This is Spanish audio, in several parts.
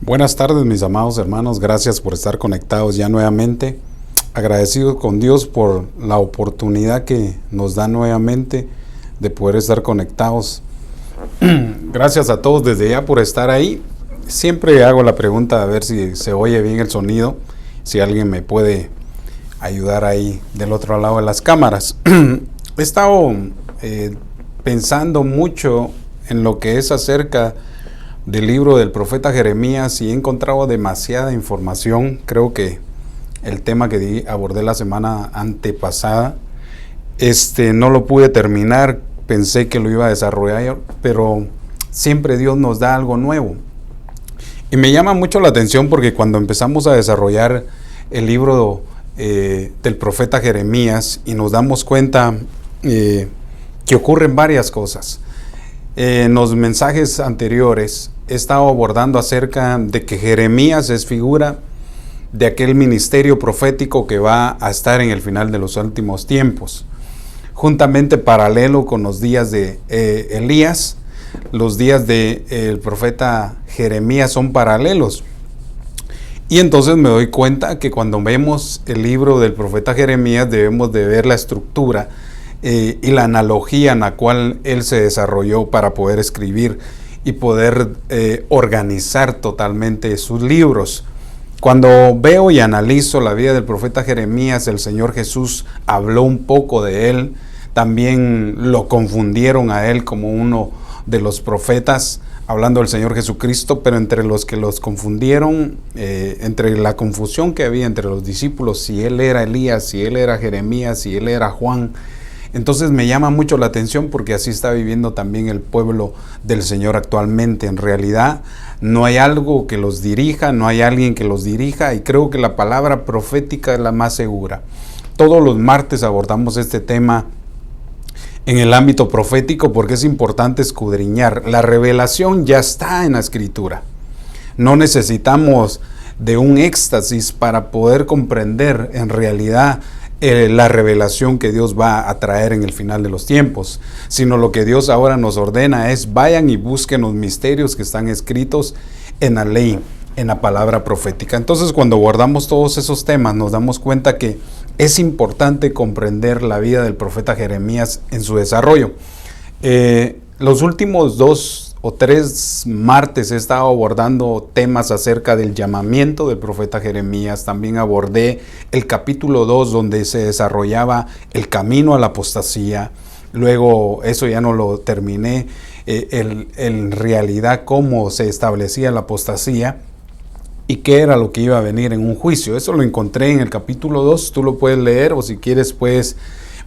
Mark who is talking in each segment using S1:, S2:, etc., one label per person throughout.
S1: Buenas tardes, mis amados hermanos, gracias por estar conectados ya nuevamente. Agradecidos con Dios por la oportunidad que nos da nuevamente de poder estar conectados. Gracias a todos desde ya por estar ahí. Siempre hago la pregunta a ver si se oye bien el sonido, si alguien me puede ayudar ahí del otro lado de las cámaras. He estado pensando mucho en lo que es acerca del libro del profeta Jeremías y he encontrado demasiada información. Creo que el tema que abordé la semana antepasada, no lo pude terminar, pensé que lo iba a desarrollar, pero siempre Dios nos da algo nuevo. Y me llama mucho la atención porque cuando empezamos a desarrollar el libro del profeta Jeremías y nos damos cuenta que ocurren varias cosas. En los mensajes anteriores he estado abordando acerca de que Jeremías es figura de aquel ministerio profético que va a estar en el final de los últimos tiempos. Juntamente paralelo con los días de Elías, los días del profeta Jeremías son paralelos. Y entonces me doy cuenta que cuando vemos el libro del profeta Jeremías debemos de ver la estructura y la analogía en la cual él se desarrolló para poder escribir y poder organizar totalmente sus libros. Cuando veo y analizo la vida del profeta Jeremías, el Señor Jesús habló un poco de él, también lo confundieron a él como uno de los profetas, hablando del Señor Jesucristo, pero entre los que los confundieron, entre la confusión que había entre los discípulos, si él era Elías, si él era Jeremías, si él era Juan. Entonces me llama mucho la atención porque así está viviendo también el pueblo del Señor actualmente. En realidad no hay algo que los dirija, no hay alguien que los dirija y creo que la palabra profética es la más segura. Todos los martes abordamos este tema en el ámbito profético porque es importante escudriñar. La revelación ya está en la Escritura. No necesitamos de un éxtasis para poder comprender en realidad la revelación que Dios va a traer en el final de los tiempos, sino lo que Dios ahora nos ordena es vayan y busquen los misterios que están escritos en la ley, en la palabra profética. Entonces cuando abordamos todos esos temas nos damos cuenta que es importante comprender la vida del profeta Jeremías en su desarrollo. Los últimos 2 o 3 martes he estado abordando temas acerca del llamamiento del profeta Jeremías. También abordé el capítulo 2 donde se desarrollaba el camino a la apostasía. Luego eso ya no lo terminé, en realidad cómo se establecía la apostasía y qué era lo que iba a venir en un juicio. Eso lo encontré en el capítulo 2, tú lo puedes leer o si quieres puedes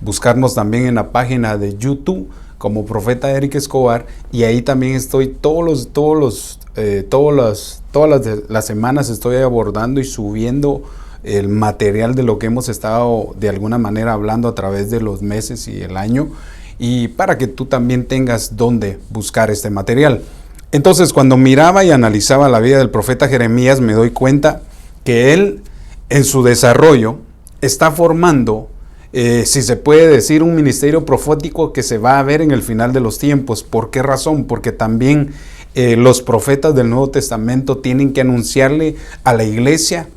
S1: buscarnos también en la página de YouTube como Profeta Eric Escobar y ahí también estoy todas las semanas estoy abordando y subiendo el material de lo que hemos estado de alguna manera hablando a través de los meses y el año y para que tú también tengas dónde buscar este material. Entonces cuando miraba y analizaba la vida del profeta Jeremías me doy cuenta que él en su desarrollo está formando si se puede decir un ministerio profético que se va a ver en el final de los tiempos. ¿Por qué razón? Porque también los profetas del Nuevo Testamento tienen que anunciarle a la iglesia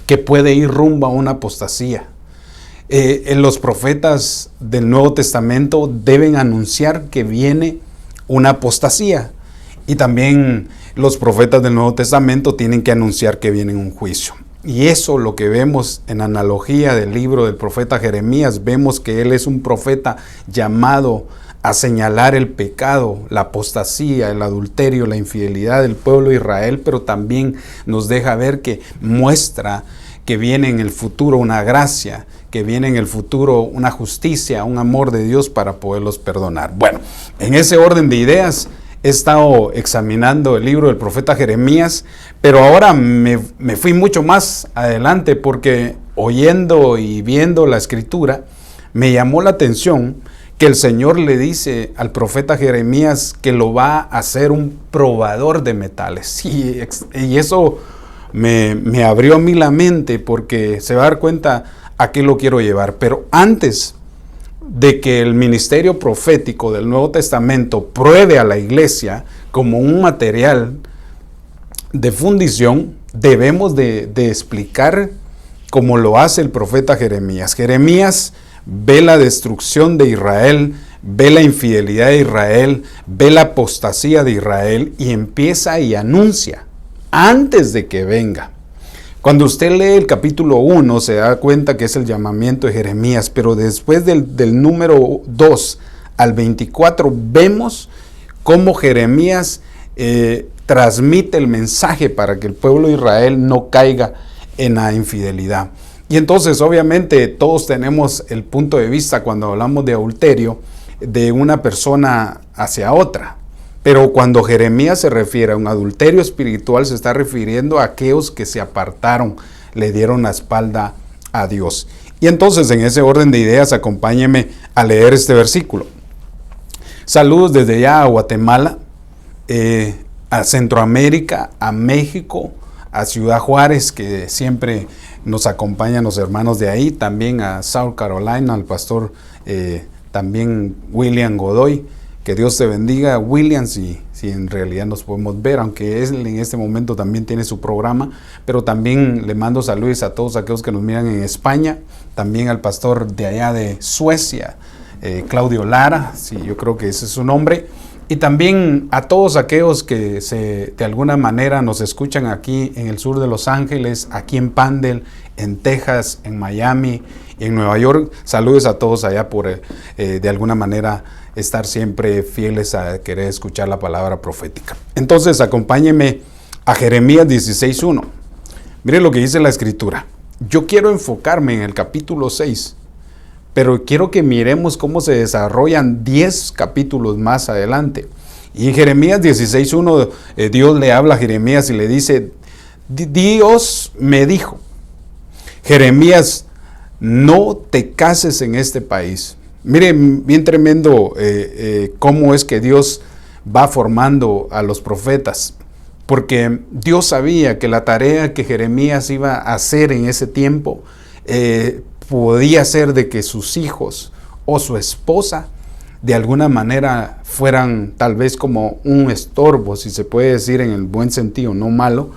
S1: que puede ir rumbo a una apostasía. Los profetas del Nuevo Testamento deben anunciar que viene una apostasía y también los profetas del Nuevo Testamento tienen que anunciar que viene un juicio. Y eso lo que vemos en analogía del libro del profeta Jeremías, vemos que él es un profeta llamado a señalar el pecado, la apostasía, el adulterio, la infidelidad del pueblo de Israel, pero también nos deja ver que muestra que viene en el futuro una gracia, que viene en el futuro una justicia, un amor de Dios para poderlos perdonar. Bueno, en ese orden de ideas he estado examinando el libro del profeta Jeremías, pero ahora me fui mucho más adelante porque oyendo y viendo la escritura, me llamó la atención que el Señor le dice al profeta Jeremías que lo va a hacer un probador de metales. Y eso me abrió a mí la mente, porque se va a dar cuenta a qué lo quiero llevar. Pero antes de que el ministerio profético del Nuevo Testamento pruebe a la iglesia como un material de fundición, debemos de explicar cómo lo hace el profeta Jeremías. Jeremías ve la destrucción de Israel, ve la infidelidad de Israel, ve la apostasía de Israel y empieza y anuncia antes de que venga. Cuando usted lee el capítulo 1 se da cuenta que es el llamamiento de Jeremías, pero después del número 2 al 24 vemos cómo Jeremías transmite el mensaje para que el pueblo de Israel no caiga en la infidelidad. Y entonces obviamente todos tenemos el punto de vista cuando hablamos de adulterio de una persona hacia otra. Pero cuando Jeremías se refiere a un adulterio espiritual, se está refiriendo a aquellos que se apartaron, le dieron la espalda a Dios. Y entonces, en ese orden de ideas, acompáñeme a leer este versículo. Saludos desde allá a Guatemala, a Centroamérica, a México, a Ciudad Juárez, que siempre nos acompañan los hermanos de ahí, también a South Carolina, al pastor también William Godoy. Que Dios te bendiga, William, si en realidad nos podemos ver, aunque él en este momento también tiene su programa, pero también le mando saludos a todos aquellos que nos miran en España, también al pastor de allá de Suecia, Claudio Lara, sí, yo creo que ese es su nombre, y también a todos aquellos que de alguna manera nos escuchan aquí en el sur de Los Ángeles, aquí en Pandel, en Texas, en Miami, en Nueva York. Saludos a todos allá por de alguna manera estar siempre fieles a querer escuchar la palabra profética. Entonces acompáñenme a Jeremías 16:1. Miren lo que dice la escritura. Yo quiero enfocarme en el capítulo 6, pero quiero que miremos cómo se desarrollan 10 capítulos más adelante. Y en Jeremías 16:1 Dios le habla a Jeremías y le dice: Dios me dijo, Jeremías, no te cases en este país. Miren, bien tremendo cómo es que Dios va formando a los profetas, porque Dios sabía que la tarea que Jeremías iba a hacer en ese tiempo podía ser de que sus hijos o su esposa de alguna manera fueran tal vez como un estorbo, si se puede decir en el buen sentido, no malo,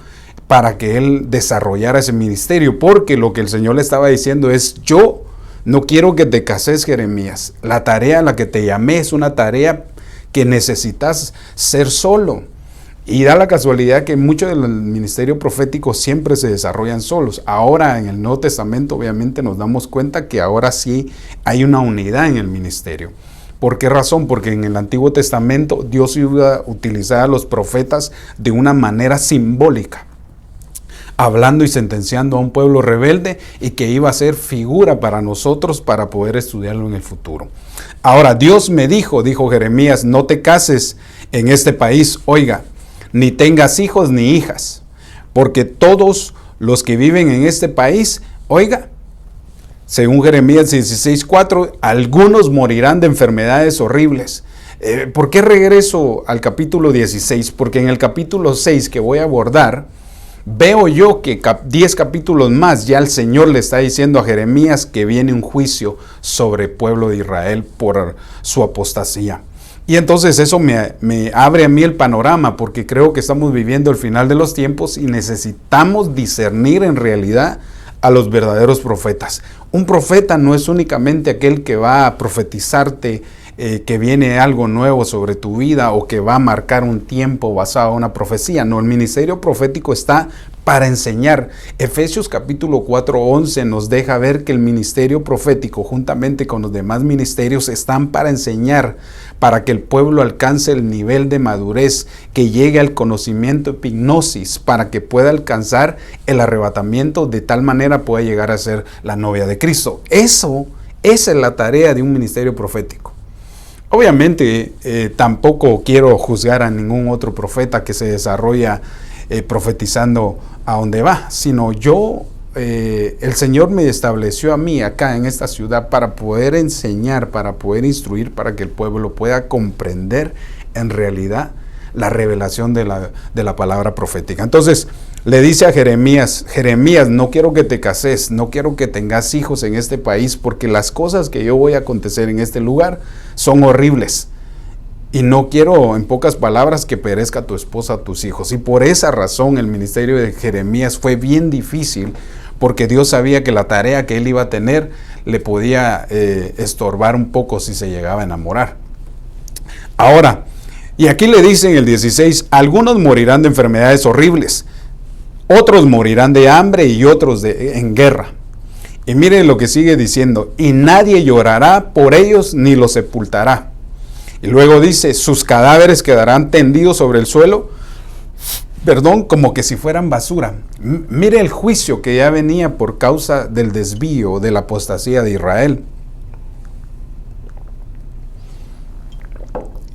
S1: para que él desarrollara ese ministerio, porque lo que el Señor le estaba diciendo es: yo no quiero que te cases, Jeremías. La tarea a la que te llamé es una tarea que necesitas ser solo. Y da la casualidad que muchos del ministerio profético siempre se desarrollan solos. Ahora en el Nuevo Testamento obviamente nos damos cuenta que ahora sí hay una unidad en el ministerio. ¿Por qué razón? Porque en el Antiguo Testamento Dios iba a utilizar a los profetas de una manera simbólica, hablando y sentenciando a un pueblo rebelde, y que iba a ser figura para nosotros para poder estudiarlo en el futuro. Ahora, Dios me dijo Jeremías, no te cases en este país, oiga, ni tengas hijos ni hijas, porque todos los que viven en este país, oiga, según Jeremías 16:4, algunos morirán de enfermedades horribles. ¿Por qué regreso al capítulo 16? Porque en el capítulo 6 que voy a abordar, veo yo que 10 capítulos más ya el Señor le está diciendo a Jeremías que viene un juicio sobre el pueblo de Israel por su apostasía. Y entonces eso me abre a mí el panorama, porque creo que estamos viviendo el final de los tiempos y necesitamos discernir en realidad a los verdaderos profetas. Un profeta no es únicamente aquel que va a profetizarte que viene algo nuevo sobre tu vida o que va a marcar un tiempo basado en una profecía. No, el ministerio profético está para enseñar. Efesios capítulo 4:11 nos deja ver que el ministerio profético, juntamente con los demás ministerios, están para enseñar, para que el pueblo alcance el nivel de madurez, que llegue al conocimiento epignosis, para que pueda alcanzar el arrebatamiento, de tal manera pueda llegar a ser la novia de Cristo. Esa es la tarea de un ministerio profético. Obviamente tampoco quiero juzgar a ningún otro profeta que se desarrolla profetizando a donde va, sino yo el Señor me estableció a mí acá en esta ciudad para poder enseñar, para poder instruir, para que el pueblo pueda comprender en realidad la revelación de la palabra profética. Entonces le dice a Jeremías, Jeremías, no quiero que te cases, no quiero que tengas hijos en este país, porque las cosas que yo voy a acontecer en este lugar son horribles. Y no quiero, en pocas palabras, que perezca tu esposa, tus hijos. Y por esa razón el ministerio de Jeremías fue bien difícil, porque Dios sabía que la tarea que él iba a tener le podía estorbar un poco si se llegaba a enamorar. Ahora, y aquí le dice en el 16, algunos morirán de enfermedades horribles, otros morirán de hambre y otros en guerra. Y mire lo que sigue diciendo, y nadie llorará por ellos ni los sepultará. Y luego dice, sus cadáveres quedarán tendidos sobre el suelo, como que si fueran basura. Mire el juicio que ya venía por causa del desvío, de la apostasía de Israel.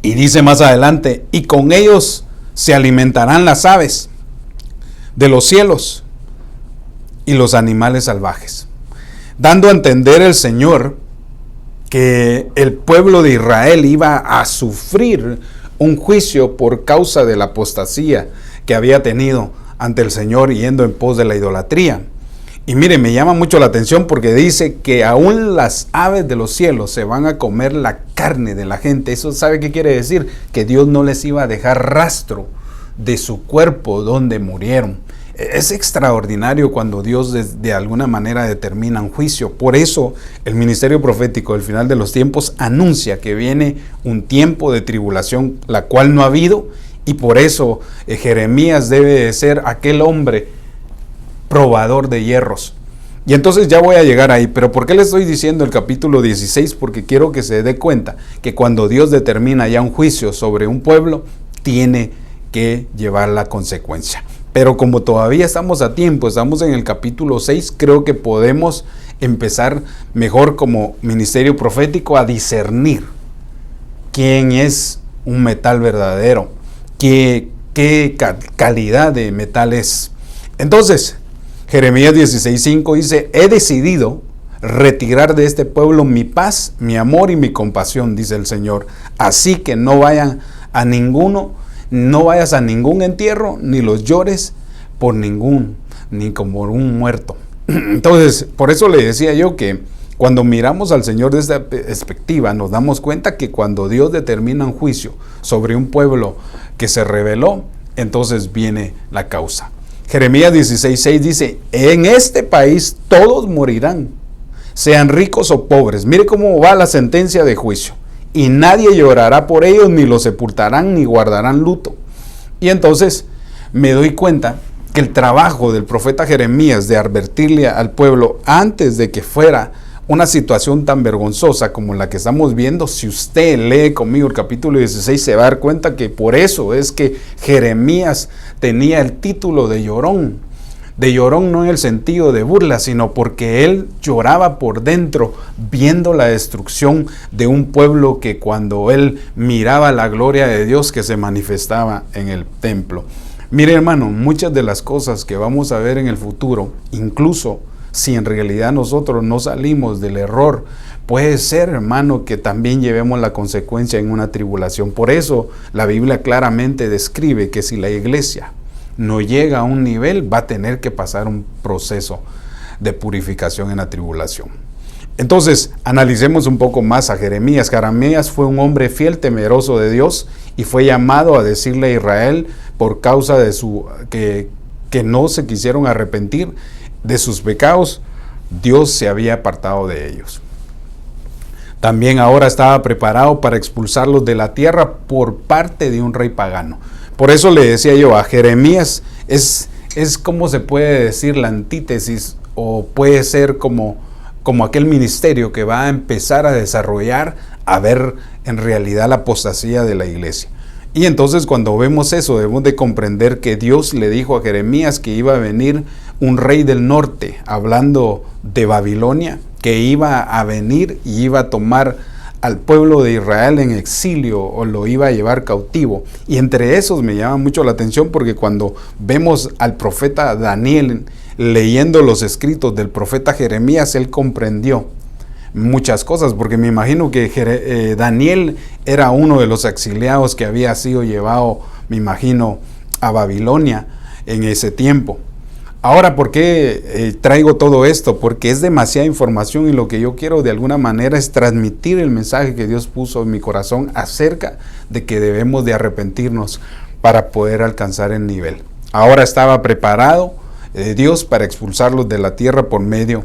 S1: Y dice más adelante, y con ellos se alimentarán las aves de los cielos y los animales salvajes. Dando a entender el Señor que el pueblo de Israel iba a sufrir un juicio por causa de la apostasía que había tenido ante el Señor yendo en pos de la idolatría. Y mire, me llama mucho la atención porque dice que aún las aves de los cielos se van a comer la carne de la gente. Eso, ¿sabe qué quiere decir? Que Dios no les iba a dejar rastro de su cuerpo donde murieron. Es extraordinario cuando Dios de alguna manera determina un juicio. Por eso el ministerio profético del final de los tiempos anuncia que viene un tiempo de tribulación, la cual no ha habido, y por eso Jeremías debe de ser aquel hombre probador de hierros. Y entonces ya voy a llegar ahí, pero ¿por qué le estoy diciendo el capítulo 16? Porque quiero que se dé cuenta que cuando Dios determina ya un juicio sobre un pueblo, tiene que llevar la consecuencia. Pero como todavía estamos a tiempo, estamos en el capítulo 6, creo que podemos empezar mejor como ministerio profético a discernir quién es un metal verdadero, qué calidad de metal es. Entonces, Jeremías 16:5 dice, he decidido retirar de este pueblo mi paz, mi amor y mi compasión, dice el Señor. Así que no vayas a ningún entierro, ni los llores ni como un muerto. Entonces, por eso le decía yo que cuando miramos al Señor desde esta perspectiva, nos damos cuenta que cuando Dios determina un juicio sobre un pueblo que se rebeló, entonces viene la causa. Jeremías 16:6 dice, en este país todos morirán, sean ricos o pobres. Mire cómo va la sentencia de juicio. Y nadie llorará por ellos, ni los sepultarán, ni guardarán luto. Y entonces me doy cuenta que el trabajo del profeta Jeremías de advertirle al pueblo antes de que fuera una situación tan vergonzosa como la que estamos viendo, si usted lee conmigo el capítulo 16, se va a dar cuenta que por eso es que Jeremías tenía el título de llorón. De llorón no en el sentido de burla, sino porque él lloraba por dentro, viendo la destrucción de un pueblo que cuando él miraba la gloria de Dios que se manifestaba en el templo. Mire, hermano, muchas de las cosas que vamos a ver en el futuro, incluso si en realidad nosotros no salimos del error, puede ser, hermano, que también llevemos la consecuencia en una tribulación. Por eso la Biblia claramente describe que si la iglesia no llega a un nivel, va a tener que pasar un proceso de purificación en la tribulación. Entonces, analicemos un poco más a Jeremías. Jeremías fue un hombre fiel, temeroso de Dios, y fue llamado a decirle a Israel por causa de que no se quisieron arrepentir de sus pecados, Dios se había apartado de ellos. También ahora estaba preparado para expulsarlos de la tierra por parte de un rey pagano. Por eso le decía yo, a Jeremías es como se puede decir la antítesis, o puede ser como aquel ministerio que va a empezar a desarrollar, a ver en realidad la apostasía de la iglesia. Y entonces cuando vemos eso, debemos de comprender que Dios le dijo a Jeremías que iba a venir un rey del norte, hablando de Babilonia, que iba a venir y iba a tomar al pueblo de Israel en exilio o lo iba a llevar cautivo. Y entre esos me llama mucho la atención porque cuando vemos al profeta Daniel leyendo los escritos del profeta Jeremías, él comprendió muchas cosas, porque me imagino que Daniel era uno de los exiliados que había sido llevado, me imagino, a Babilonia en ese tiempo. Ahora, ¿por qué traigo todo esto? Porque es demasiada información y lo que yo quiero de alguna manera es transmitir el mensaje que Dios puso en mi corazón acerca de que debemos de arrepentirnos para poder alcanzar el nivel. Ahora estaba preparado Dios para expulsarlos de la tierra por medio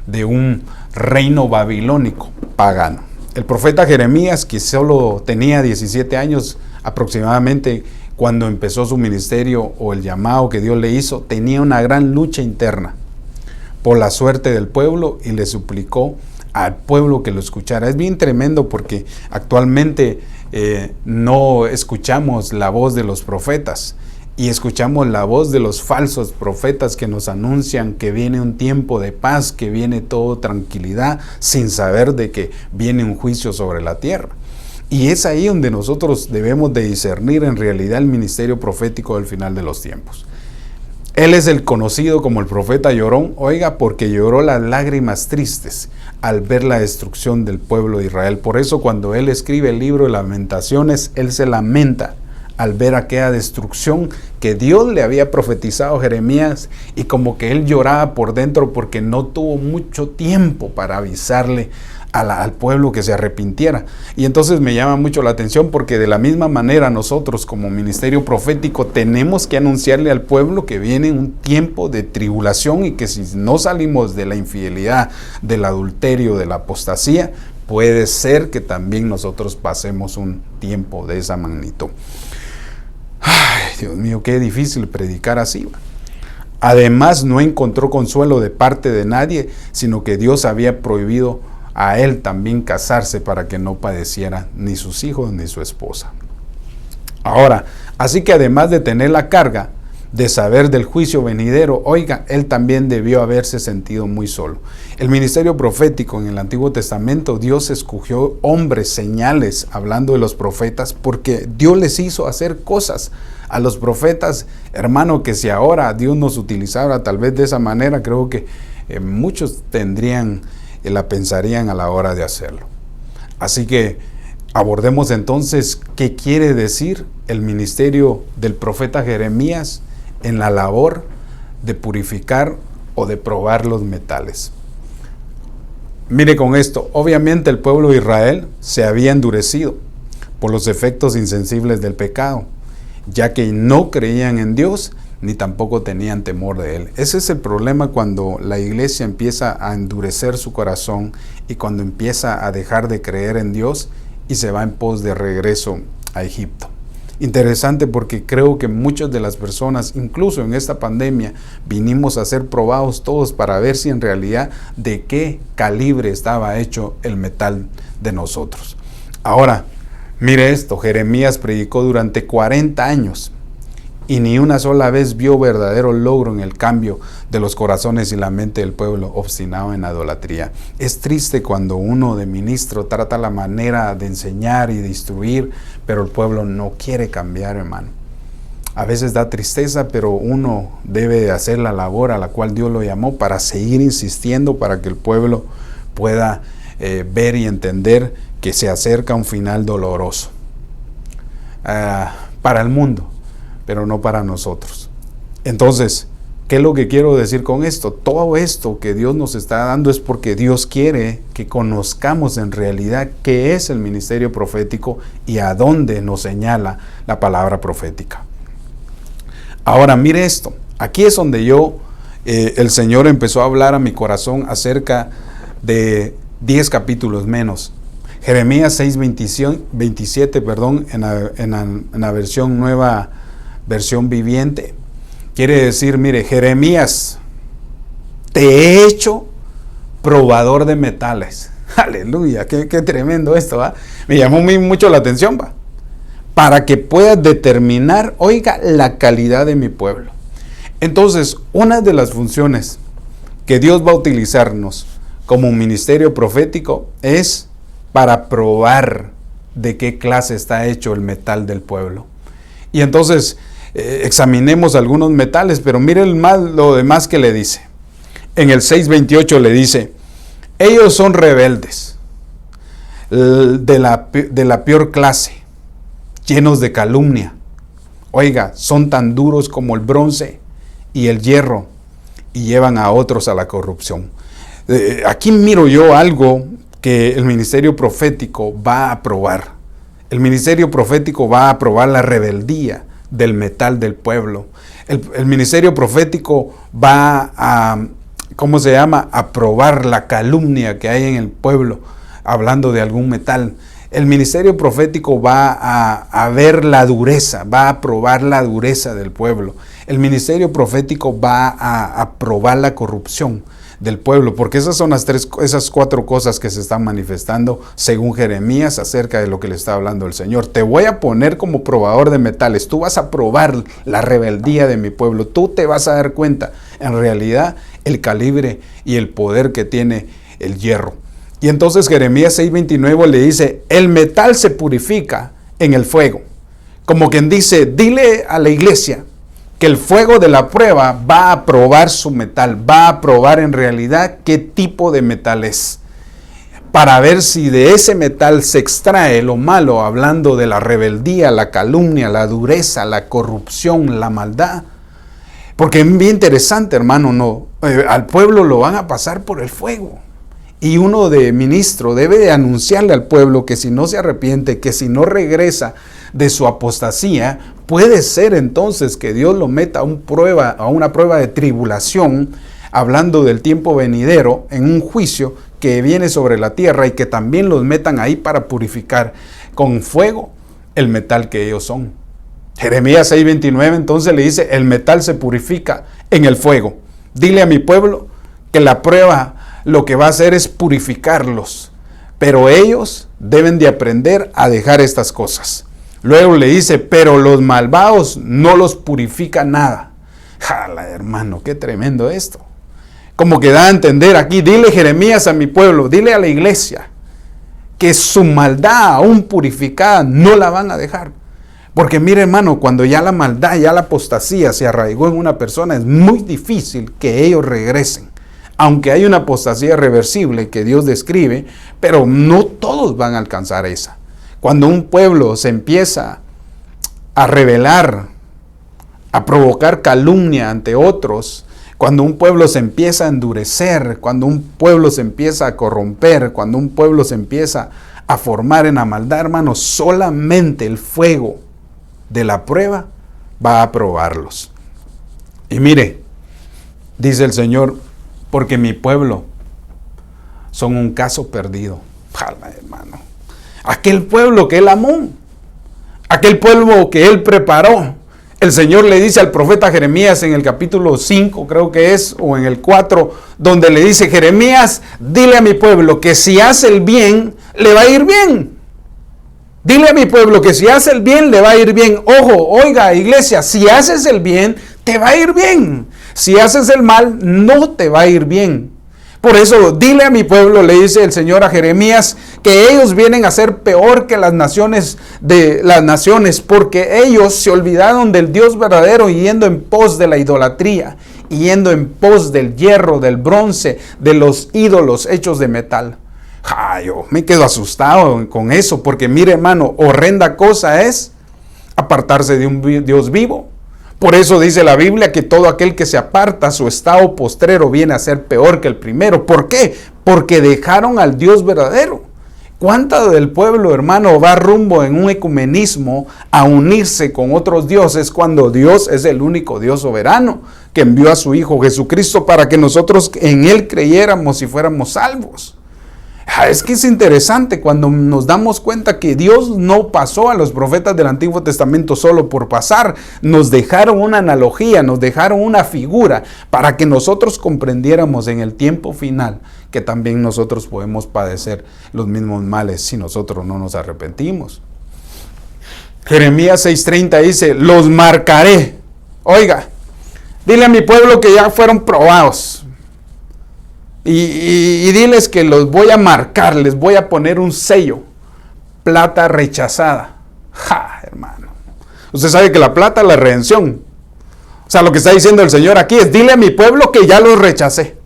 S1: de un reino babilónico pagano. El profeta Jeremías, que solo tenía 17 años aproximadamente cuando empezó su ministerio o el llamado que Dios le hizo, tenía una gran lucha interna por la suerte del pueblo y le suplicó al pueblo que lo escuchara. Es bien tremendo porque actualmente no escuchamos la voz de los profetas y escuchamos la voz de los falsos profetas que nos anuncian que viene un tiempo de paz, que viene todo tranquilidad, sin saber de que viene un juicio sobre la tierra. Y es ahí donde nosotros debemos de discernir en realidad el ministerio profético del final de los tiempos. Él es el conocido como el profeta llorón, oiga, porque lloró las lágrimas tristes al ver la destrucción del pueblo de Israel. Por eso cuando él escribe el libro de Lamentaciones, él se lamenta al ver aquella destrucción que Dios le había profetizado a Jeremías, y como que él lloraba por dentro porque no tuvo mucho tiempo para avisarle al pueblo que se arrepintiera. Y entonces me llama mucho la atención porque de la misma manera nosotros como ministerio profético tenemos que anunciarle al pueblo que viene un tiempo de tribulación y que si no salimos de la infidelidad, del adulterio, de la apostasía, puede ser que también nosotros pasemos un tiempo de esa magnitud. Ay, Dios mío, qué difícil predicar así. Además, no encontró consuelo de parte de nadie, sino que Dios había prohibido a él también casarse para que no padeciera ni sus hijos ni su esposa. Ahora, así que además de tener la carga de saber del juicio venidero, oiga, él también debió haberse sentido muy solo. El ministerio profético en el Antiguo Testamento, Dios escogió hombres, señales, hablando de los profetas, porque Dios les hizo hacer cosas a los profetas, hermano, que si ahora Dios nos utilizara tal vez de esa manera, creo que muchos la pensarían a la hora de hacerlo. Así que abordemos entonces qué quiere decir el ministerio del profeta Jeremías en la labor de purificar o de probar los metales. Mire con esto, obviamente el pueblo de Israel se había endurecido por los efectos insensibles del pecado, ya que no creían en Dios ni tampoco tenían temor de Él. Ese es el problema cuando la iglesia empieza a endurecer su corazón y cuando empieza a dejar de creer en Dios y se va en pos de regreso a Egipto. Interesante porque creo que muchas de las personas, incluso en esta pandemia, vinimos a ser probados todos para ver si en realidad de qué calibre estaba hecho el metal de nosotros. Ahora, mire esto, Jeremías predicó durante 40 años y ni una sola vez vio verdadero logro en el cambio de los corazones y la mente del pueblo obstinado en la idolatría. Es triste cuando uno de ministro trata la manera de enseñar y de instruir, pero el pueblo no quiere cambiar, hermano. A veces da tristeza, pero uno debe de hacer la labor a la cual Dios lo llamó para seguir insistiendo, para que el pueblo pueda ver y entender que se acerca un final doloroso para el mundo, pero no para nosotros. Entonces, ¿qué es lo que quiero decir con esto? Todo esto que Dios nos está dando es porque Dios quiere que conozcamos en realidad qué es el ministerio profético y a dónde nos señala la palabra profética. Ahora, mire esto. Aquí es donde el Señor empezó a hablar a mi corazón acerca de 10 capítulos menos. Jeremías 6:27, en la versión nueva, versión viviente, quiere decir, mire, Jeremías, te he hecho probador de metales. Aleluya, qué tremendo esto, ¿va? Me llamó mucho la atención, ¿va? Para que puedas determinar, oiga, la calidad de mi pueblo. Entonces, una de las funciones que Dios va a utilizarnos como un ministerio profético es para probar de qué clase está hecho el metal del pueblo. Y entonces, examinemos algunos metales, pero miren más lo demás que le dice. En el 6:28 le dice, ellos son rebeldes, de la peor clase, llenos de calumnia. Oiga, son tan duros como el bronce y el hierro, y llevan a otros a la corrupción. Aquí miro yo algo que el ministerio profético va a aprobar. El ministerio profético va a aprobar la rebeldía del metal del pueblo. El ministerio profético va a, aprobar la calumnia que hay en el pueblo, hablando de algún metal. El ministerio profético va a ver la dureza, va a probar la dureza del pueblo. El ministerio profético va a probar la corrupción del pueblo, porque esas son esas 4 cosas que se están manifestando según Jeremías acerca de lo que le está hablando el Señor. Te voy a poner como probador de metales, tú vas a probar la rebeldía de mi pueblo, tú te vas a dar cuenta en realidad el calibre y el poder que tiene el hierro. Y entonces Jeremías 6:29 le dice, el metal se purifica en el fuego. Como quien dice, dile a la iglesia que el fuego de la prueba va a probar su metal, va a probar en realidad qué tipo de metal es, para ver si de ese metal se extrae lo malo, hablando de la rebeldía, la calumnia, la dureza, la corrupción, la maldad. Porque es bien interesante, hermano, al pueblo lo van a pasar por el fuego. Y uno de ministro debe de anunciarle al pueblo que si no se arrepiente, que si no regresa de su apostasía, puede ser entonces que Dios lo meta a una prueba de tribulación, hablando del tiempo venidero, en un juicio que viene sobre la tierra, y que también los metan ahí para purificar con fuego el metal que ellos son. Jeremías 6:29 entonces le dice, el metal se purifica en el fuego. Dile a mi pueblo que la prueba lo que va a hacer es purificarlos, pero ellos deben de aprender a dejar estas cosas. Luego le dice, pero los malvados no los purifica nada. Jala, hermano, qué tremendo esto. Como que da a entender aquí, dile Jeremías a mi pueblo, dile a la iglesia, que su maldad aún purificada no la van a dejar. Porque mire, hermano, cuando ya la maldad, ya la apostasía se arraigó en una persona, es muy difícil que ellos regresen. Aunque hay una apostasía reversible que Dios describe, pero no todos van a alcanzar esa. Cuando un pueblo se empieza a rebelar, a provocar calumnia ante otros, cuando un pueblo se empieza a endurecer, cuando un pueblo se empieza a corromper, cuando un pueblo se empieza a formar en la maldad, hermano, solamente el fuego de la prueba va a probarlos. Y mire, dice el Señor, porque mi pueblo son un caso perdido. Jala, hermano. Aquel pueblo que él amó, aquel pueblo que él preparó. El Señor le dice al profeta Jeremías en el capítulo 5, creo que es, o en el 4, donde le dice, Jeremías, dile a mi pueblo que si hace el bien, le va a ir bien. Dile a mi pueblo que si hace el bien, le va a ir bien. Ojo, oiga, iglesia, si haces el bien, te va a ir bien. Si haces el mal, no te va a ir bien. Por eso, dile a mi pueblo, le dice el Señor a Jeremías, que ellos vienen a ser peor que las naciones, porque ellos se olvidaron del Dios verdadero, yendo en pos de la idolatría, yendo en pos del hierro, del bronce, de los ídolos hechos de metal. Yo me quedo asustado con eso, porque mire, hermano, horrenda cosa es apartarse de un Dios vivo. Por eso dice la Biblia que todo aquel que se aparta, su estado postrero viene a ser peor que el primero. ¿Por qué? Porque dejaron al Dios verdadero. ¿Cuánto del pueblo, hermano, va rumbo en un ecumenismo a unirse con otros dioses, cuando Dios es el único Dios soberano que envió a su Hijo Jesucristo para que nosotros en Él creyéramos y fuéramos salvos? Es que es interesante cuando nos damos cuenta que Dios no pasó a los profetas del Antiguo Testamento solo por pasar. Nos dejaron una analogía, nos dejaron una figura para que nosotros comprendiéramos en el tiempo final que también nosotros podemos padecer los mismos males si nosotros no nos arrepentimos. Jeremías 6:30 dice, los marcaré. Oiga, dile a mi pueblo que ya fueron probados. Y diles que los voy a marcar, les voy a poner un sello, plata rechazada. Hermano, Usted sabe que la plata es la redención. O sea, lo que está diciendo el Señor aquí es, dile a mi pueblo que ya los rechacé.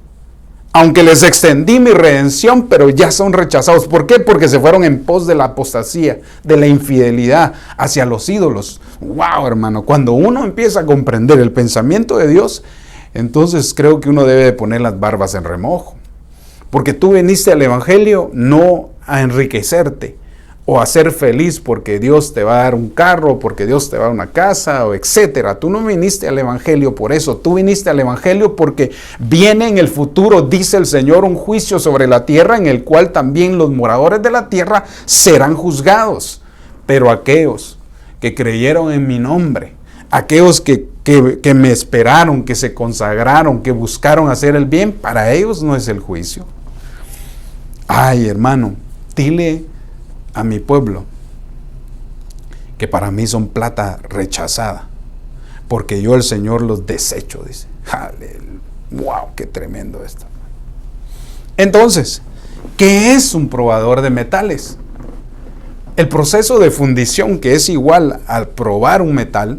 S1: Aunque les extendí mi redención, pero ya son rechazados. ¿Por qué? Porque se fueron en pos de la apostasía, de la infidelidad hacia los ídolos. ¡Wow, hermano! Cuando uno empieza a comprender el pensamiento de Dios, entonces creo que uno debe de poner las barbas en remojo. Porque tú viniste al Evangelio no a enriquecerte o a ser feliz porque Dios te va a dar un carro, porque Dios te va a dar una casa, o etcétera. Tú no viniste al Evangelio por eso. Tú viniste al Evangelio porque viene en el futuro, dice el Señor, un juicio sobre la tierra en el cual también los moradores de la tierra serán juzgados. Pero aquellos que creyeron en mi nombre, aquellos que me esperaron, que se consagraron, que buscaron hacer el bien, para ellos no es el juicio. Ay, hermano, dile a mi pueblo que para mí son plata rechazada, porque yo el Señor los desecho, dice. Wow, qué tremendo esto. Entonces, ¿qué es un probador de metales? El proceso de fundición, que es igual al probar un metal,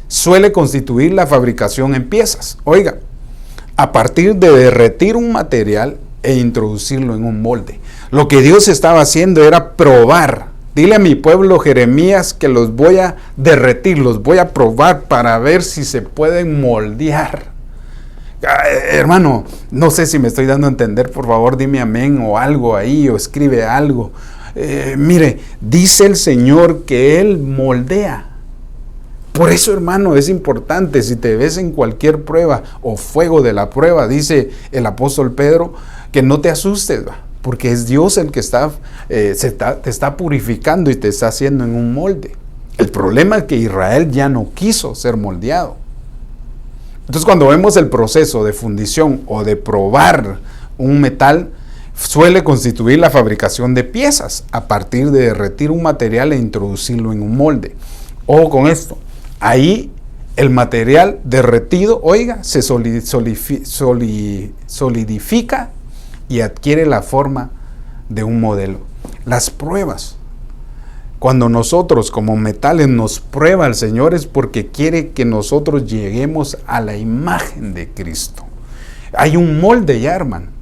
S1: suele constituir la fabricación en piezas. Oiga, a partir de derretir un material e introducirlo en un molde. Lo que Dios estaba haciendo era probar. Dile a mi pueblo Jeremías que los voy a derretir, los voy a probar para ver si se pueden moldear. Hermano, no sé si me estoy dando a entender, por favor dime amén o algo ahí, o escribe algo. Mire, dice el Señor que Él moldea. Por eso, hermano, es importante, si te ves en cualquier prueba o fuego de la prueba, dice el apóstol Pedro, que no te asustes, porque es Dios el que te está purificando y te está haciendo en un molde. El problema es que Israel ya no quiso ser moldeado. Entonces, cuando vemos el proceso de fundición o de probar un metal, suele constituir la fabricación de piezas a partir de derretir un material e introducirlo en un molde. Ojo con esto. Ahí el material derretido, oiga, se solidifica y adquiere la forma de un modelo. Las pruebas. Cuando nosotros como metales nos prueba el Señor es porque quiere que nosotros lleguemos a la imagen de Cristo. Hay un molde ya, hermano.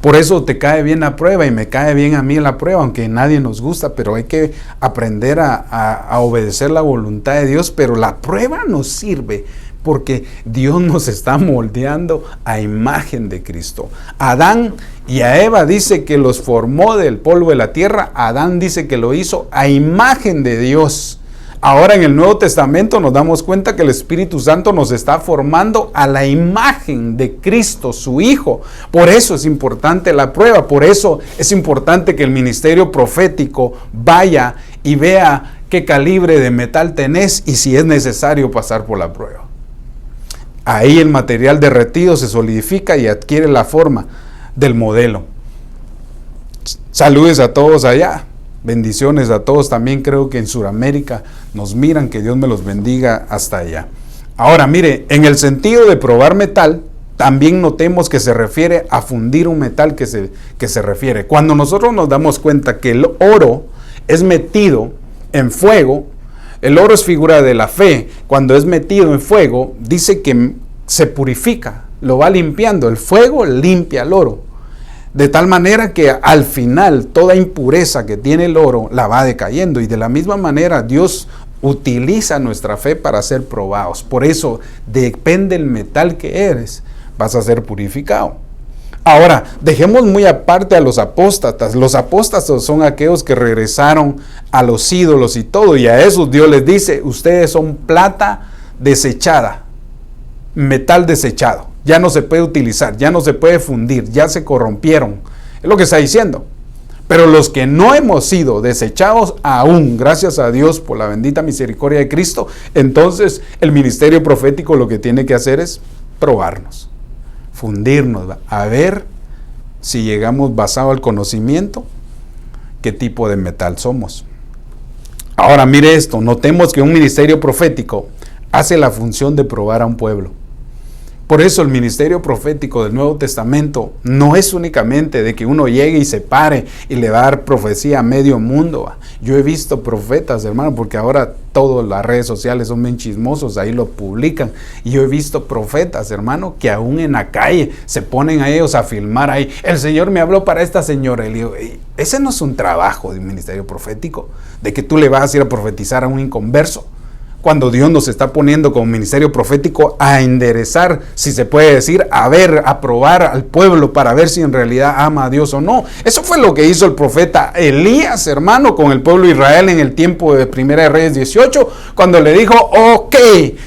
S1: Por eso te cae bien la prueba y me cae bien a mí la prueba, aunque nadie nos gusta, pero hay que aprender a obedecer la voluntad de Dios. Pero la prueba nos sirve porque Dios nos está moldeando a imagen de Cristo. Adán y a Eva dice que los formó del polvo de la tierra. Adán dice que lo hizo a imagen de Dios. Ahora en el Nuevo Testamento nos damos cuenta que el Espíritu Santo nos está formando a la imagen de Cristo, su Hijo. Por eso es importante la prueba, por eso es importante que el ministerio profético vaya y vea qué calibre de metal tenés y si es necesario pasar por la prueba. Ahí el material derretido se solidifica y adquiere la forma del modelo. Saludes a todos allá. Bendiciones a todos, también creo que en Sudamérica nos miran, que Dios me los bendiga hasta allá. Ahora mire, en el sentido de probar metal, también notemos que se refiere a fundir un metal que se refiere. Cuando nosotros nos damos cuenta que el oro es metido en fuego, el oro es figura de la fe, cuando es metido en fuego, dice que se purifica, lo va limpiando, el fuego limpia el oro. De tal manera que al final toda impureza que tiene el oro la va decayendo. Y de la misma manera Dios utiliza nuestra fe para ser probados. Por eso depende del metal que eres, vas a ser purificado. Ahora, dejemos muy aparte a los apóstatas. Los apóstatas son aquellos que regresaron a los ídolos y todo. Y a esos Dios les dice, ustedes son plata desechada, metal desechado. Ya no se puede utilizar, ya no se puede fundir, ya se corrompieron. Es lo que está diciendo. Pero los que no hemos sido desechados aún, gracias a Dios por la bendita misericordia de Cristo, entonces el ministerio profético lo que tiene que hacer es probarnos, fundirnos, a ver si llegamos basado al conocimiento, qué tipo de metal somos. Ahora mire esto, notemos que un ministerio profético hace la función de probar a un pueblo. Por eso el ministerio profético del Nuevo Testamento no es únicamente de que uno llegue y se pare y le va a dar profecía a medio mundo. Yo he visto profetas, hermano, porque ahora todas las redes sociales son bien chismosos, ahí lo publican. Y yo he visto profetas, hermano, que aún en la calle se ponen a ellos a filmar ahí. El Señor me habló para esta señora. Y le digo, ese no es un trabajo de un ministerio profético, de que tú le vas a ir a profetizar a un inconverso. Cuando Dios nos está poniendo como ministerio profético a enderezar, si se puede decir, a probar al pueblo para ver si en realidad ama a Dios o no. Eso fue lo que hizo el profeta Elías, hermano, con el pueblo de Israel en el tiempo de Primera de Reyes 18, cuando le dijo, ok,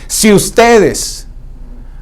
S1: si ustedes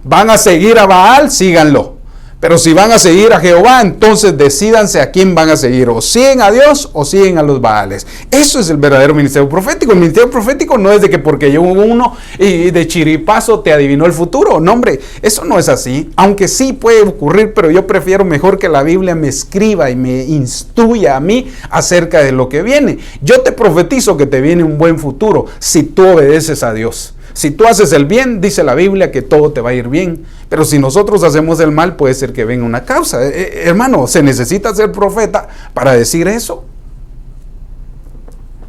S1: van a seguir a Baal, síganlo. Pero si van a seguir a Jehová, entonces decídanse a quién van a seguir. O siguen a Dios o siguen a los Baales. Eso es el verdadero ministerio profético. El ministerio profético no es de que porque llegó uno y de chiripazo te adivinó el futuro. No, hombre, eso no es así. Aunque sí puede ocurrir, pero yo prefiero mejor que la Biblia me escriba y me instruya a mí acerca de lo que viene. Yo te profetizo que te viene un buen futuro si tú obedeces a Dios. Si tú haces el bien, dice la Biblia que todo te va a ir bien. Pero si nosotros hacemos el mal, puede ser que venga una causa. Hermano, ¿se necesita ser profeta para decir eso?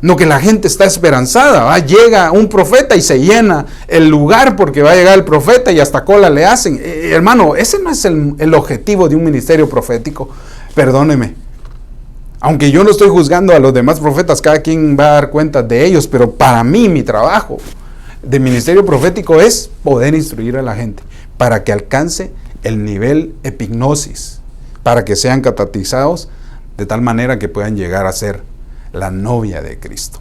S1: No, que la gente está esperanzada, ¿va? Llega un profeta y se llena el lugar porque va a llegar el profeta y hasta cola le hacen. Hermano, ese no es el objetivo de un ministerio profético. Perdóneme. Aunque yo no estoy juzgando a los demás profetas, cada quien va a dar cuenta de ellos, pero para mí, mi trabajo de ministerio profético es poder instruir a la gente para que alcance el nivel epignosis, para que sean catequizados de tal manera que puedan llegar a ser la novia de Cristo.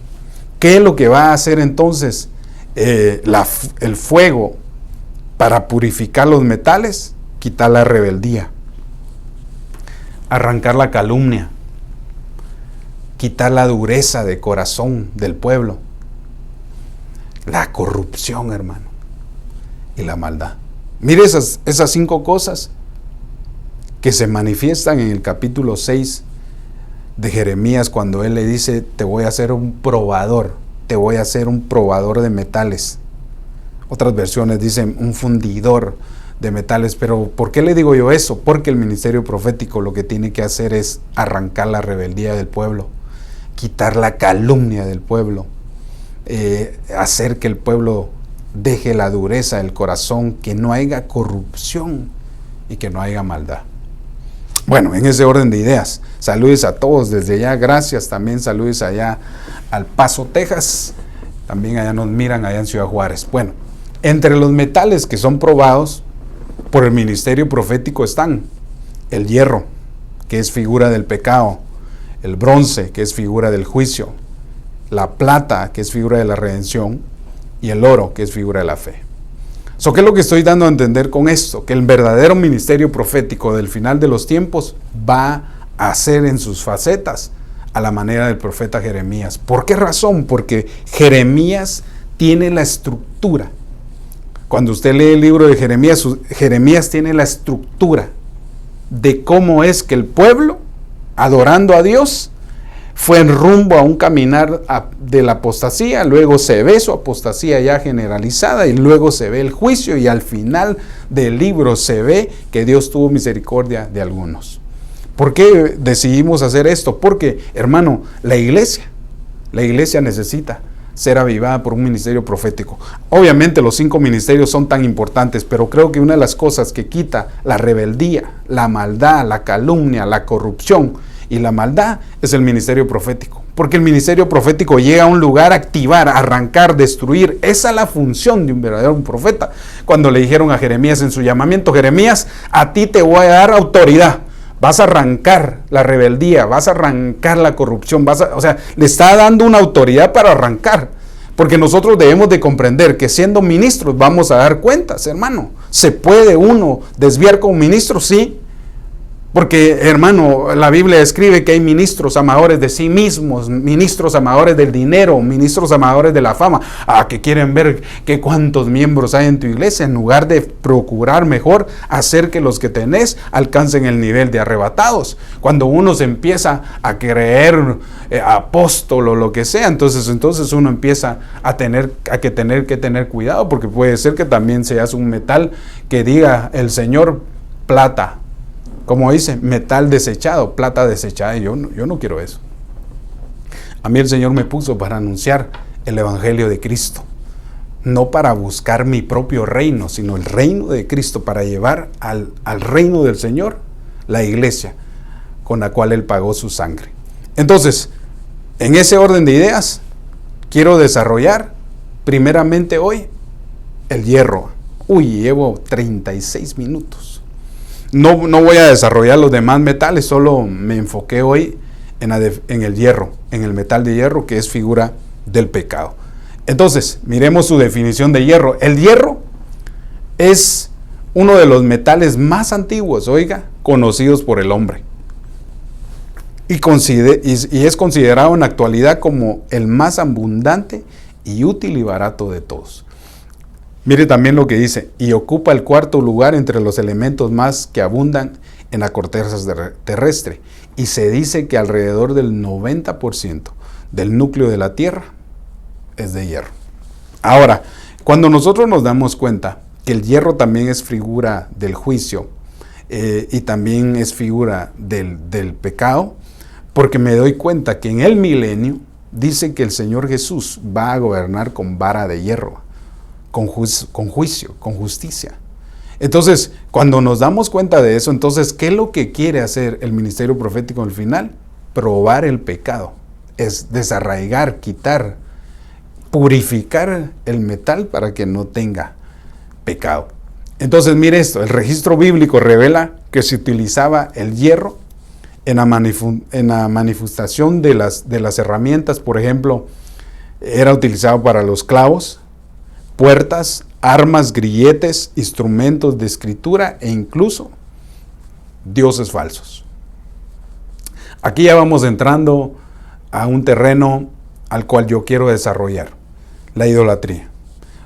S1: ¿Qué es lo que va a hacer entonces el fuego para purificar los metales? Quitar la rebeldía, arrancar la calumnia, quitar la dureza de corazón del pueblo, la corrupción, hermano, y la maldad. Mire esas 5 cosas que se manifiestan en el capítulo 6 de Jeremías, cuando él le dice, te voy a hacer un probador de metales. Otras versiones dicen un fundidor de metales, pero ¿por qué le digo yo eso? Porque el ministerio profético lo que tiene que hacer es arrancar la rebeldía del pueblo, quitar la calumnia del pueblo, hacer que el pueblo deje la dureza del corazón, que no haya corrupción y que no haya maldad. Bueno, en ese orden de ideas, saludos a todos desde allá, gracias, también saludos allá al Paso, Texas, también allá nos miran, allá en Ciudad Juárez. Bueno, entre los metales que son probados por el ministerio profético están el hierro, que es figura del pecado, el bronce, que es figura del juicio, la plata, que es figura de la redención, y el oro, que es figura de la fe. ¿Qué es lo que estoy dando a entender con esto? Que el verdadero ministerio profético del final de los tiempos va a ser en sus facetas a la manera del profeta Jeremías. ¿Por qué razón? Porque Jeremías tiene la estructura. Cuando usted lee el libro de Jeremías, Jeremías tiene la estructura de cómo es que el pueblo, adorando a Dios, fue en rumbo a un caminar de la apostasía, luego se ve su apostasía ya generalizada y luego se ve el juicio y al final del libro se ve que Dios tuvo misericordia de algunos. ¿Por qué decidimos hacer esto? Porque, hermano, la iglesia necesita ser avivada por un ministerio profético. Obviamente los 5 ministerios son tan importantes, pero creo que una de las cosas que quita la rebeldía, la maldad, la calumnia, la corrupción y la maldad es el ministerio profético. Porque el ministerio profético llega a un lugar a activar, a arrancar, destruir. Esa es la función de un verdadero profeta. Cuando le dijeron a Jeremías en su llamamiento, Jeremías, a ti te voy a dar autoridad. Vas a arrancar la rebeldía, vas a arrancar la corrupción, le está dando una autoridad para arrancar. Porque nosotros debemos de comprender que siendo ministros vamos a dar cuentas, hermano. ¿Se puede uno desviar como ministro? Sí. Porque, hermano, la Biblia describe que hay ministros amadores de sí mismos, ministros amadores del dinero, ministros amadores de la fama, que quieren ver que cuántos miembros hay en tu iglesia, en lugar de procurar mejor hacer que los que tenés alcancen el nivel de arrebatados. Cuando uno se empieza a creer apóstol o lo que sea, entonces uno empieza a tener que tener cuidado, porque puede ser que también seas un metal que diga el Señor plata. Como dice, metal desechado, plata desechada. Y yo no quiero eso. A mí el Señor me puso para anunciar el Evangelio de Cristo. No para buscar mi propio reino, sino el reino de Cristo, para llevar al reino del Señor, la iglesia, con la cual Él pagó su sangre. Entonces, en ese orden de ideas, quiero desarrollar primeramente hoy el hierro. Llevo 36 minutos. No voy a desarrollar los demás metales, solo me enfoqué hoy en el hierro, en el metal de hierro, que es figura del pecado. Entonces, miremos su definición de hierro. El hierro es uno de los metales más antiguos, conocidos por el hombre. Y es considerado en la actualidad como el más abundante y útil y barato de todos. Mire también lo que dice, y ocupa el cuarto lugar entre los elementos más que abundan en la corteza terrestre. Y se dice que alrededor del 90% del núcleo de la Tierra es de hierro. Ahora, cuando nosotros nos damos cuenta que el hierro también es figura del juicio y también es figura del pecado, porque me doy cuenta que en el milenio dice que el Señor Jesús va a gobernar con vara de hierro. Con juicio, con justicia. Entonces, cuando nos damos cuenta de eso, entonces, ¿qué es lo que quiere hacer el ministerio profético al final? Probar el pecado, es desarraigar, quitar, purificar el metal para que no tenga pecado. Entonces, mire esto, el registro bíblico revela que se utilizaba el hierro en la manifestación de las herramientas. Por ejemplo, era utilizado para los clavos, puertas, armas, grilletes, instrumentos de escritura e incluso dioses falsos. Aquí ya vamos entrando a un terreno al cual yo quiero desarrollar, la idolatría.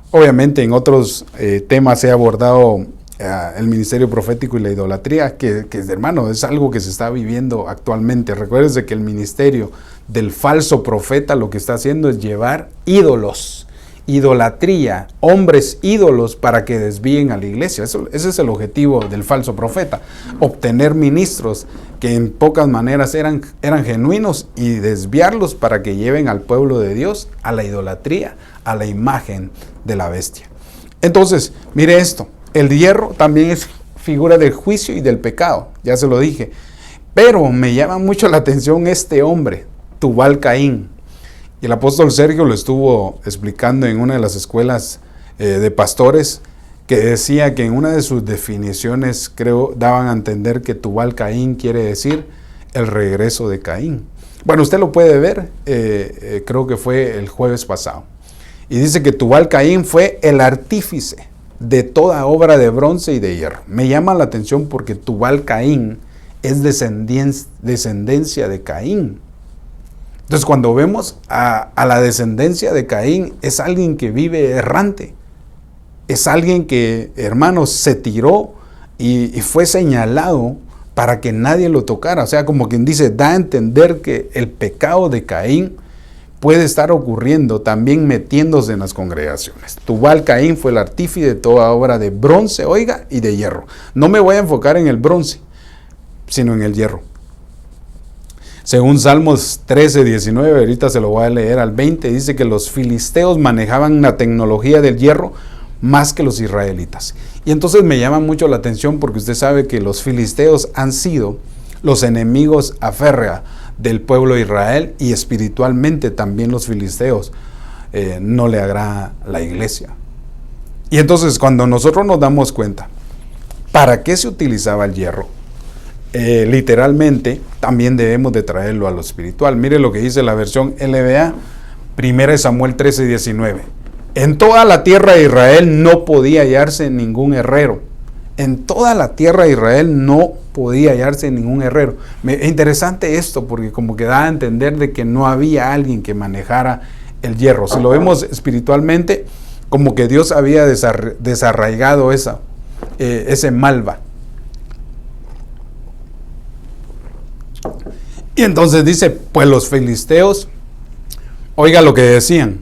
S1: Obviamente en otros temas he abordado el ministerio profético y la idolatría, que hermano, es algo que se está viviendo actualmente. Recuérdense que el ministerio del falso profeta lo que está haciendo es llevar ídolos, idolatría, hombres ídolos para que desvíen a la iglesia. Ese es el objetivo del falso profeta, obtener ministros que en pocas maneras eran genuinos y desviarlos para que lleven al pueblo de Dios a la idolatría, a la imagen de la bestia. Entonces, mire esto, el hierro también es figura del juicio y del pecado, ya se lo dije, pero me llama mucho la atención este hombre, Tubal Caín. Y el apóstol Sergio lo estuvo explicando en una de las escuelas de pastores, que decía que en una de sus definiciones, creo, daban a entender que Tubal Caín quiere decir el regreso de Caín. Bueno, usted lo puede ver, creo que fue el jueves pasado. Y dice que Tubal Caín fue el artífice de toda obra de bronce y de hierro. Me llama la atención porque Tubal Caín es descendencia de Caín. Entonces, cuando vemos a la descendencia de Caín, es alguien que vive errante. Es alguien que, hermanos, se tiró y fue señalado para que nadie lo tocara. O sea, como quien dice, da a entender que el pecado de Caín puede estar ocurriendo también metiéndose en las congregaciones. Tubal Caín fue el artífice de toda obra de bronce, y de hierro. No me voy a enfocar en el bronce, sino en el hierro. Según Salmos 13, 19, ahorita se lo voy a leer al 20, dice que los filisteos manejaban la tecnología del hierro más que los israelitas. Y entonces me llama mucho la atención porque usted sabe que los filisteos han sido los enemigos aférreos del pueblo de Israel, y espiritualmente también los filisteos no le agrada la iglesia. Y entonces cuando nosotros nos damos cuenta, ¿para qué se utilizaba el hierro? Literalmente también debemos de traerlo a lo espiritual. Mire lo que dice la versión LBA, 1 Samuel 13, 19. En toda la tierra de Israel no podía hallarse ningún herrero, En toda la tierra de Israel no podía hallarse ningún herrero. Es interesante esto porque como que da a entender de que no había alguien que manejara el hierro. Si lo vemos espiritualmente, como que Dios había desarraigado ese malva. Y entonces dice, pues los filisteos, oiga lo que decían: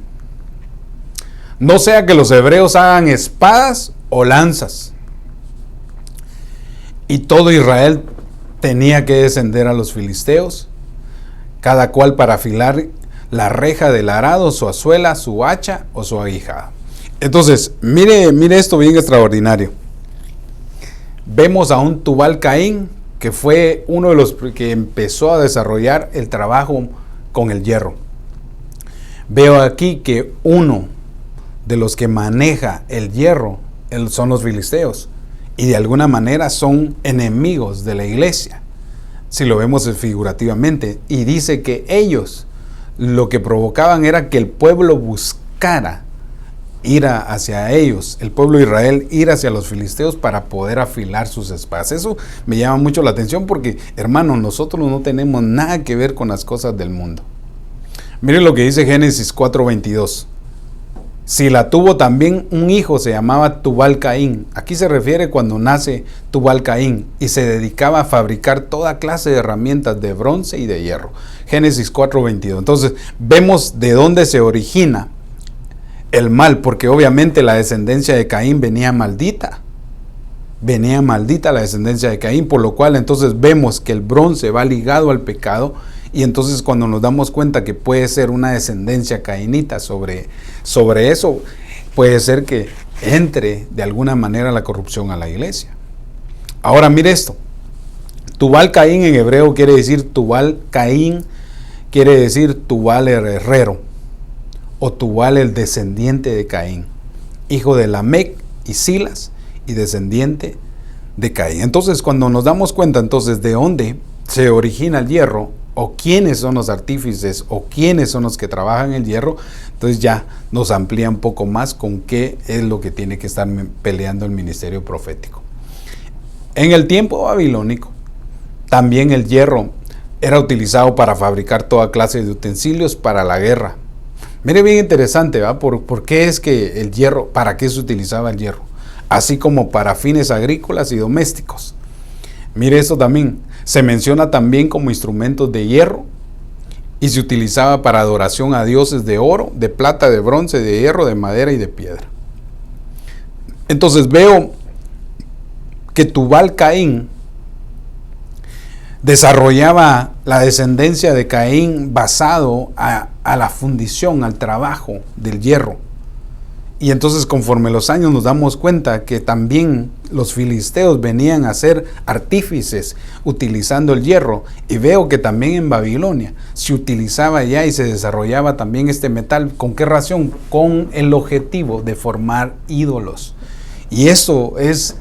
S1: no sea que los hebreos hagan espadas o lanzas. Y todo Israel tenía que descender a los filisteos, cada cual para afilar la reja del arado, su azuela, su hacha o su aguijada. Entonces, mire esto bien extraordinario. Vemos a un Tubal Caín, que fue uno de los que empezó a desarrollar el trabajo con el hierro. Veo aquí que uno de los que maneja el hierro son los filisteos, y de alguna manera son enemigos de la iglesia, si lo vemos figurativamente. Y dice que ellos lo que provocaban era que el pueblo buscara ir hacia ellos, el pueblo de Israel ir hacia los filisteos para poder afilar sus espadas. Eso me llama mucho la atención porque, hermanos, nosotros no tenemos nada que ver con las cosas del mundo. Miren lo que dice Génesis 4:22. Si la tuvo también un hijo, se llamaba Tubal Caín. Aquí se refiere cuando nace Tubal Caín, y se dedicaba a fabricar toda clase de herramientas de bronce y de hierro. Génesis 4:22. Entonces vemos de dónde se origina el mal, porque obviamente la descendencia de Caín venía maldita. Venía maldita la descendencia de Caín, por lo cual entonces vemos que el bronce va ligado al pecado. Y entonces cuando nos damos cuenta que puede ser una descendencia cainita sobre eso, puede ser que entre de alguna manera la corrupción a la iglesia. Ahora mire esto. Tubal Caín en hebreo quiere decir Tubal Caín, quiere decir Tubal el herrero, o Tubal el descendiente de Caín, hijo de Lamec y Silas y descendiente de Caín. Entonces cuando nos damos cuenta entonces de dónde se origina el hierro, o quiénes son los artífices, o quiénes son los que trabajan el hierro, entonces ya nos amplía un poco más con qué es lo que tiene que estar peleando el ministerio profético. En el tiempo babilónico, también el hierro era utilizado para fabricar toda clase de utensilios para la guerra. Mire, bien interesante, ¿va? ¿Por qué es que el hierro, para qué se utilizaba el hierro? Así como para fines agrícolas y domésticos. Mire esto también. Se menciona también como instrumentos de hierro y se utilizaba para adoración a dioses de oro, de plata, de bronce, de hierro, de madera y de piedra. Entonces veo que Tubal Caín desarrollaba la descendencia de Caín basado a la fundición, al trabajo del hierro. Y entonces conforme los años nos damos cuenta que también los filisteos venían a ser artífices utilizando el hierro. Y veo que también en Babilonia se utilizaba ya y se desarrollaba también este metal. ¿Con qué razón? Con el objetivo de formar ídolos. Y eso es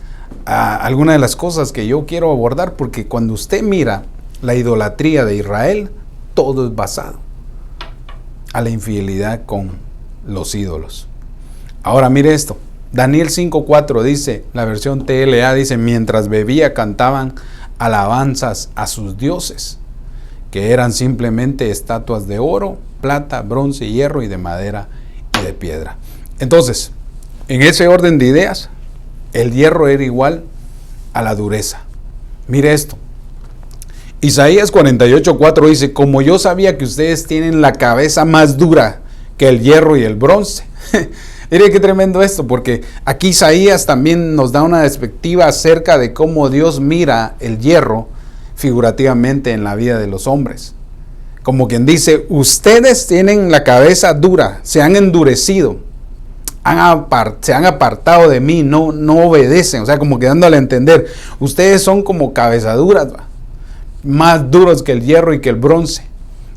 S1: alguna de las cosas que yo quiero abordar, porque cuando usted mira la idolatría de Israel, todo es basado a la infidelidad con los ídolos. Ahora mire esto, Daniel 5:4 dice, la versión TLA dice, mientras bebía cantaban alabanzas a sus dioses, que eran simplemente estatuas de oro, plata, bronce, hierro y de madera y de piedra. Entonces, en ese orden de ideas, el hierro era igual a la dureza. Mire esto, Isaías 48:4 dice, como yo sabía que ustedes tienen la cabeza más dura que el hierro y el bronce. Mire qué tremendo esto, porque aquí Isaías también nos da una perspectiva acerca de cómo Dios mira el hierro figurativamente en la vida de los hombres. Como quien dice, ustedes tienen la cabeza dura, se han endurecido, se han apartado de mí, no obedecen. O sea, como que dándole a entender, ustedes son como cabezaduras, más duros que el hierro y que el bronce.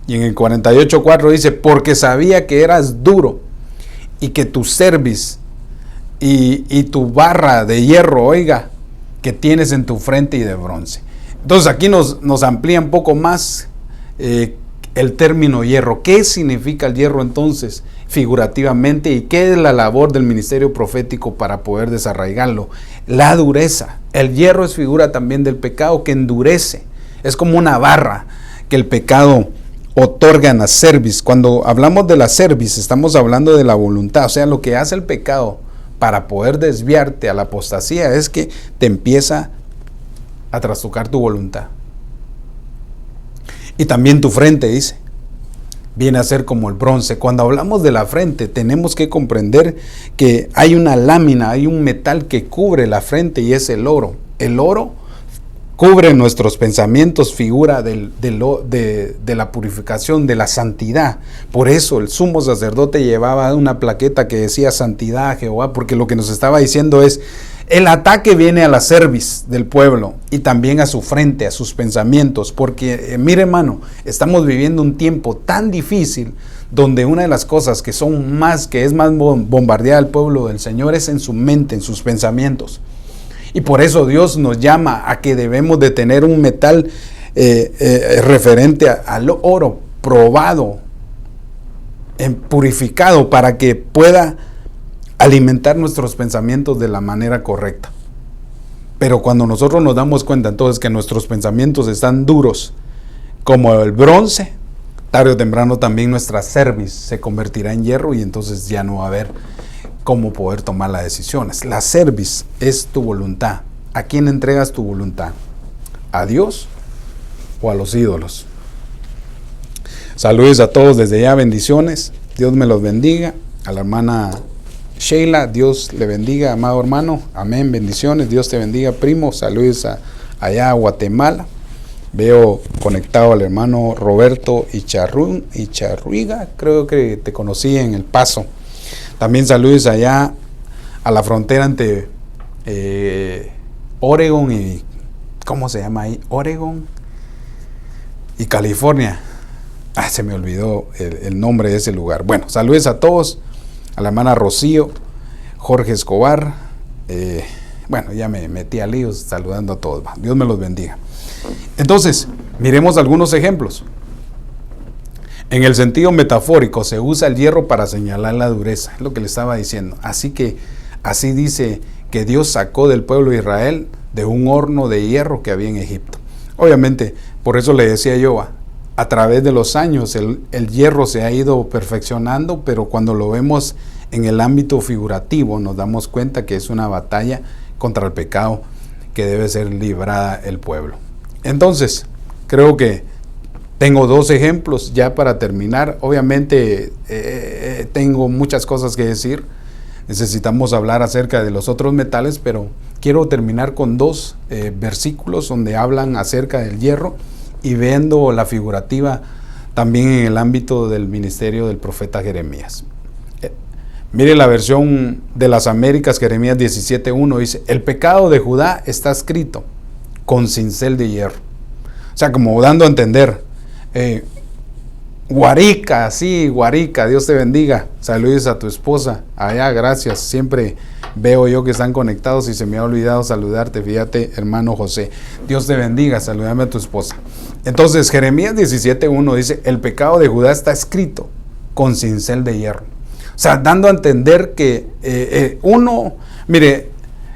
S1: Y en el 48:4 dice, porque sabía que eras duro, y que tu cerviz y tu barra de hierro, oiga, que tienes en tu frente y de bronce. Entonces aquí nos amplía un poco más el término hierro. ¿Qué significa el hierro entonces figurativamente. ¿Y qué es la labor del ministerio profético para poder desarraigarlo? La dureza. El hierro es figura también del pecado que endurece. Es como una barra que el pecado otorga en la cerviz. Cuando hablamos de la cerviz, estamos hablando de la voluntad. O sea, lo que hace el pecado para poder desviarte a la apostasía es que te empieza a trastocar tu voluntad. Y también tu frente, dice, viene a ser como el bronce. Cuando hablamos de la frente, tenemos que comprender que hay una lámina, hay un metal que cubre la frente y es el oro. El oro cubre nuestros pensamientos, figura de la purificación, de la santidad. Por eso el sumo sacerdote llevaba una plaqueta que decía santidad a Jehová, porque lo que nos estaba diciendo es, el ataque viene a la cerviz del pueblo y también a su frente, a sus pensamientos, porque mire hermano, estamos viviendo un tiempo tan difícil donde una de las cosas que es más bombardeada al pueblo del Señor es en su mente, en sus pensamientos. Y por eso Dios nos llama a que debemos de tener un metal referente al oro probado, purificado, para que pueda alimentar nuestros pensamientos de la manera correcta. Pero cuando nosotros nos damos cuenta entonces que nuestros pensamientos están duros como el bronce, tarde o temprano también nuestra cerviz se convertirá en hierro y entonces ya no va a haber cómo poder tomar las decisiones. La cerviz es tu voluntad. ¿A quién entregas tu voluntad? ¿A Dios o a los ídolos? Saludos a todos desde ya, bendiciones. Dios me los bendiga. A la hermana Sheila, Dios le bendiga, amado hermano. Amén, bendiciones. Dios te bendiga, primo. Saludos allá a Guatemala. Veo conectado al hermano Roberto Icharruiga. Creo que te conocí en El Paso. También saludos allá a la frontera entre Oregon y, ¿cómo se llama ahí? Oregon y California. Se me olvidó el nombre de ese lugar. Bueno, saludos a todos, a la hermana Rocío, Jorge Escobar. Bueno, ya me metí a líos saludando a todos. Dios me los bendiga. Entonces, miremos algunos ejemplos. En el sentido metafórico, se usa el hierro para señalar la dureza, es lo que le estaba diciendo. Así dice que Dios sacó del pueblo de Israel de un horno de hierro que había en Egipto. Obviamente, por eso le decía yo, a través de los años el hierro se ha ido perfeccionando, pero cuando lo vemos en el ámbito figurativo, nos damos cuenta que es una batalla contra el pecado que debe ser librada el pueblo. Entonces, creo que tengo dos ejemplos ya para terminar. Obviamente tengo muchas cosas que decir. Necesitamos hablar acerca de los otros metales, pero quiero terminar con dos versículos donde hablan acerca del hierro y viendo la figurativa también en el ámbito del ministerio del profeta Jeremías. Mire la versión de las Américas, Jeremías 17:1 dice, el pecado de Judá está escrito con cincel de hierro. O sea, como dando a entender, Guarica, sí, Guarica, Dios te bendiga. Saludos a tu esposa allá, gracias. Siempre veo yo que están conectados y se me ha olvidado saludarte. Fíjate, hermano José, Dios te bendiga, saludame a tu esposa. Entonces, Jeremías 17:1 dice, el pecado de Judá está escrito con cincel de hierro. O sea, dando a entender que mire,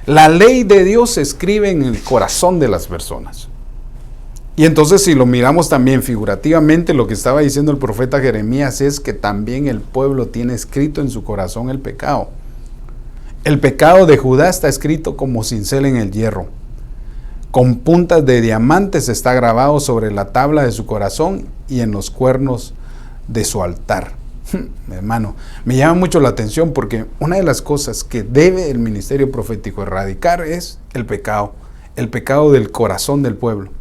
S1: la ley de Dios se escribe en el corazón de las personas. Y entonces si lo miramos también figurativamente, lo que estaba diciendo el profeta Jeremías es que también el pueblo tiene escrito en su corazón el pecado. El pecado de Judá está escrito como cincel en el hierro. Con puntas de diamantes está grabado sobre la tabla de su corazón y en los cuernos de su altar. Hermano, me llama mucho la atención porque una de las cosas que debe el ministerio profético erradicar es el pecado del corazón del pueblo.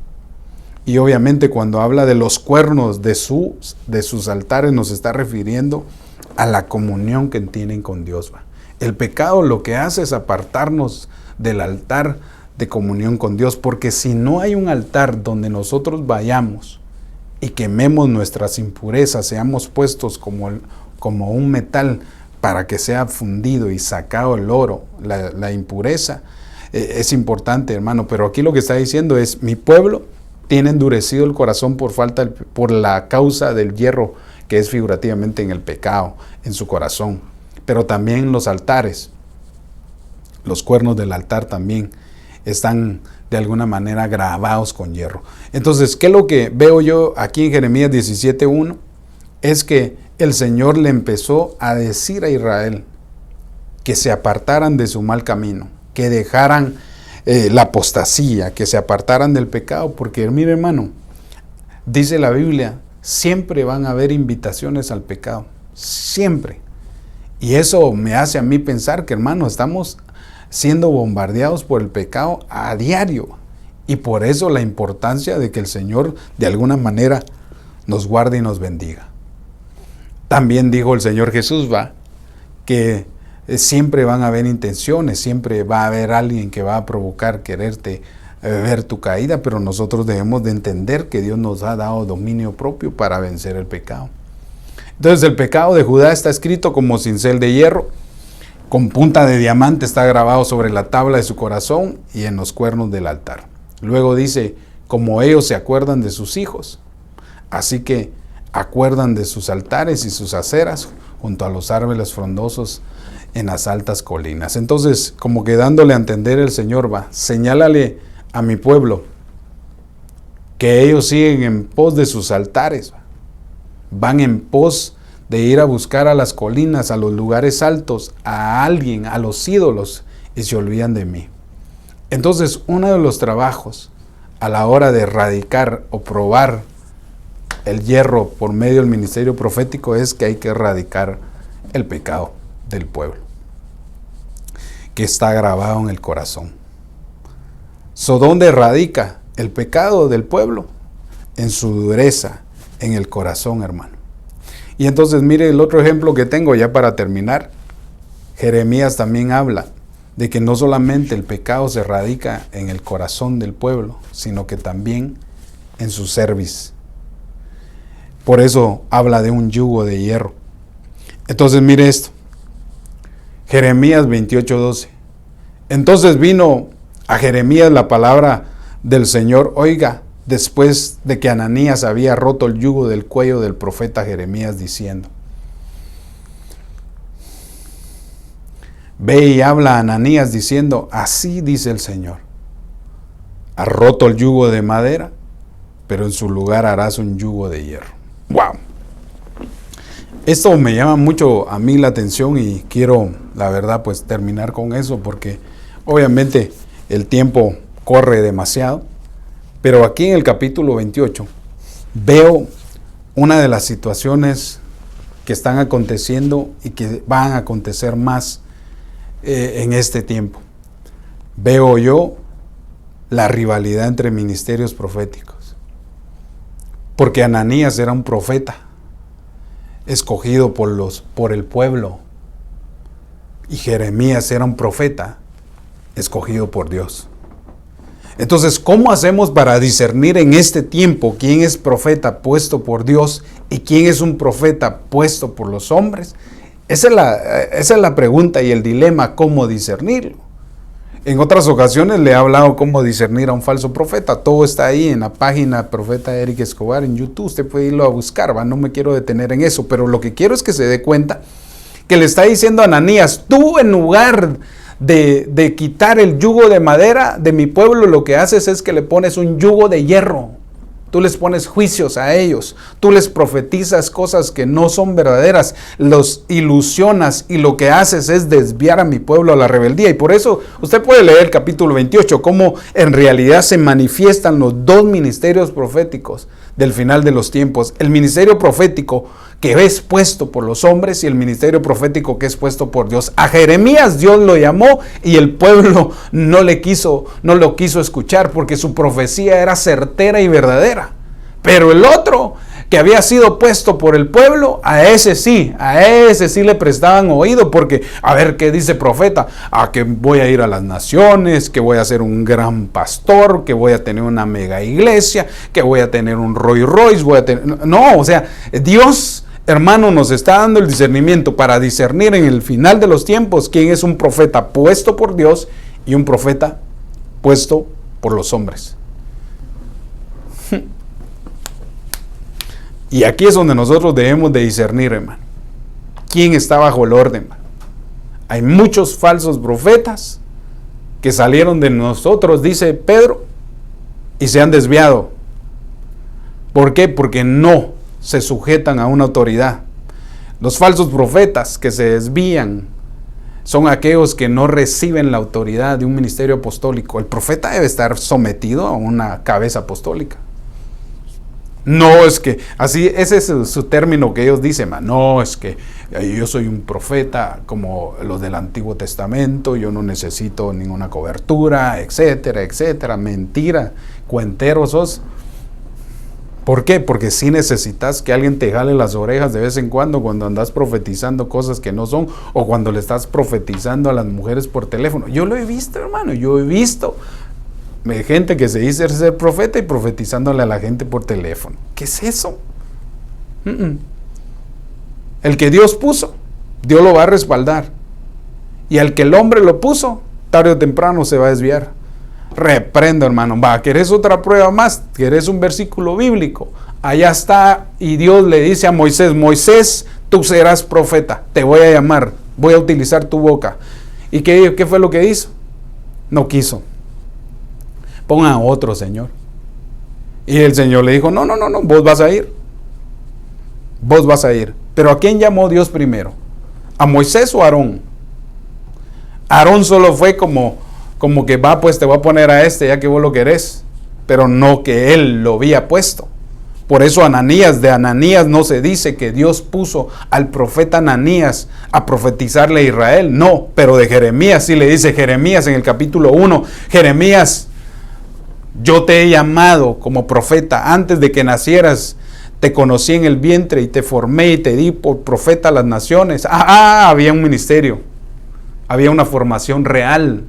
S1: Y obviamente cuando habla de los cuernos de sus altares nos está refiriendo a la comunión que tienen con Dios. El pecado lo que hace es apartarnos del altar de comunión con Dios, porque si no hay un altar donde nosotros vayamos y quememos nuestras impurezas, seamos puestos como un metal para que sea fundido y sacado el oro, la impureza, es importante, hermano. Pero aquí lo que está diciendo es, mi pueblo tiene endurecido el corazón por la causa del hierro que es figurativamente en el pecado, en su corazón, pero también los altares, los cuernos del altar también están de alguna manera grabados con hierro. Entonces, ¿qué es lo que veo yo aquí en Jeremías 17:1? Es que el Señor le empezó a decir a Israel que se apartaran de su mal camino, que dejaran la apostasía, que se apartaran del pecado, porque mire, hermano, dice la Biblia, siempre van a haber invitaciones al pecado, siempre. Y eso me hace a mí pensar que, hermano, estamos siendo bombardeados por el pecado a diario. Y por eso la importancia de que el Señor de alguna manera nos guarde y nos bendiga. También dijo el Señor Jesús, que siempre van a haber intenciones, siempre va a haber alguien que va a provocar quererte ver tu caída, pero nosotros debemos de entender que Dios nos ha dado dominio propio para vencer el pecado. Entonces el pecado de Judá está escrito como cincel de hierro, con punta de diamante está grabado sobre la tabla de su corazón y en los cuernos del altar. Luego dice, como ellos se acuerdan de sus hijos, así que acuerdan de sus altares y sus aceras junto a los árboles frondosos en las altas colinas. Entonces, como que dándole a entender el Señor, señálale a mi pueblo que ellos siguen en pos de sus altares, van en pos de ir a buscar a las colinas, a los lugares altos, a alguien, a los ídolos, y se olvidan de mí. Entonces, uno de los trabajos a la hora de erradicar o probar el hierro por medio del ministerio profético es que hay que erradicar el pecado del pueblo, que está grabado en el corazón. ¿Dónde radica el pecado del pueblo? En su dureza, en el corazón, hermano. Y entonces mire el otro ejemplo que tengo ya para terminar. Jeremías también habla de que no solamente el pecado se radica en el corazón del pueblo, sino que también en su cerviz. Por eso habla de un yugo de hierro. Entonces mire esto. Jeremías 28:12. Entonces vino a Jeremías la palabra del Señor, oiga, después de que Ananías había roto el yugo del cuello del profeta Jeremías, diciendo, ve y habla a Ananías diciendo, así dice el Señor, has roto el yugo de madera, pero en su lugar harás un yugo de hierro. ¡Wow! Esto me llama mucho a mí la atención y quiero, la verdad, pues terminar con eso porque obviamente el tiempo corre demasiado. Pero aquí en el capítulo 28 veo una de las situaciones que están aconteciendo y que van a acontecer más en este tiempo. Veo yo la rivalidad entre ministerios proféticos. Porque Ananías era un profeta escogido por el pueblo. Y Jeremías era un profeta escogido por Dios. Entonces, ¿cómo hacemos para discernir en este tiempo quién es profeta puesto por Dios y quién es un profeta puesto por los hombres? Esa es la pregunta y el dilema, ¿cómo discernirlo? En otras ocasiones le he hablado cómo discernir a un falso profeta. Todo está ahí en la página Profeta Eric Escobar en YouTube. Usted puede irlo a buscar, no me quiero detener en eso, pero lo que quiero es que se dé cuenta que le está diciendo a Ananías, tú en lugar de quitar el yugo de madera de mi pueblo, lo que haces es que le pones un yugo de hierro. Tú les pones juicios a ellos, tú les profetizas cosas que no son verdaderas, los ilusionas y lo que haces es desviar a mi pueblo a la rebeldía. Y por eso usted puede leer el capítulo 28, cómo en realidad se manifiestan los dos ministerios proféticos del final de los tiempos. El ministerio profético que es puesto por los hombres y el ministerio profético que es puesto por Dios. A Jeremías Dios lo llamó y el pueblo no lo quiso escuchar porque su profecía era certera y verdadera. Pero el otro que había sido puesto por el pueblo, a ese sí le prestaban oído porque, a ver, ¿qué dice profeta? Que voy a ir a las naciones, que voy a ser un gran pastor, que voy a tener una mega iglesia, que voy a tener un Rolls Royce, No, o sea, Dios, hermano, nos está dando el discernimiento para discernir en el final de los tiempos quién es un profeta puesto por Dios y un profeta puesto por los hombres. Y aquí es donde nosotros debemos de discernir, hermano. ¿Quién está bajo el orden, hermano? Hay muchos falsos profetas que salieron de nosotros, dice Pedro, y se han desviado. ¿Por qué? Porque no se sujetan a una autoridad. Los falsos profetas que se desvían son aquellos que no reciben la autoridad de un ministerio apostólico. El profeta debe estar sometido a una cabeza apostólica. No es que, así, ese es su término que ellos dicen, no, es que yo soy un profeta como los del Antiguo Testamento, yo no necesito ninguna cobertura, etcétera, etcétera. Mentira, cuenteros sos. ¿Por qué? Porque sí necesitas que alguien te jale las orejas de vez en cuando andas profetizando cosas que no son, o cuando le estás profetizando a las mujeres por teléfono. Yo lo he visto, hermano, yo he visto gente que se dice ser profeta y profetizándole a la gente por teléfono. ¿Qué es eso? El que Dios puso, Dios lo va a respaldar. Y al que el hombre lo puso, tarde o temprano se va a desviar. Reprendo, hermano. ¿Querés otra prueba más? ¿Querés un versículo bíblico? Allá está, y Dios le dice a Moisés, Moisés, tú serás profeta, te voy a llamar, voy a utilizar tu boca. ¿Y qué fue lo que hizo? No quiso. Pongan a otro, Señor. Y el Señor le dijo, no, vos vas a ir. Vos vas a ir. Pero ¿a quién llamó Dios primero? ¿A Moisés o a Aarón? Aarón solo fue como que pues te voy a poner a este ya que vos lo querés, pero no que él lo había puesto. Por eso de Ananías no se dice que Dios puso al profeta Ananías a profetizarle a Israel, no, pero de Jeremías sí le dice Jeremías en el capítulo 1, Jeremías, yo te he llamado como profeta antes de que nacieras, te conocí en el vientre y te formé y te di por profeta a las naciones. Había un ministerio, había una formación real.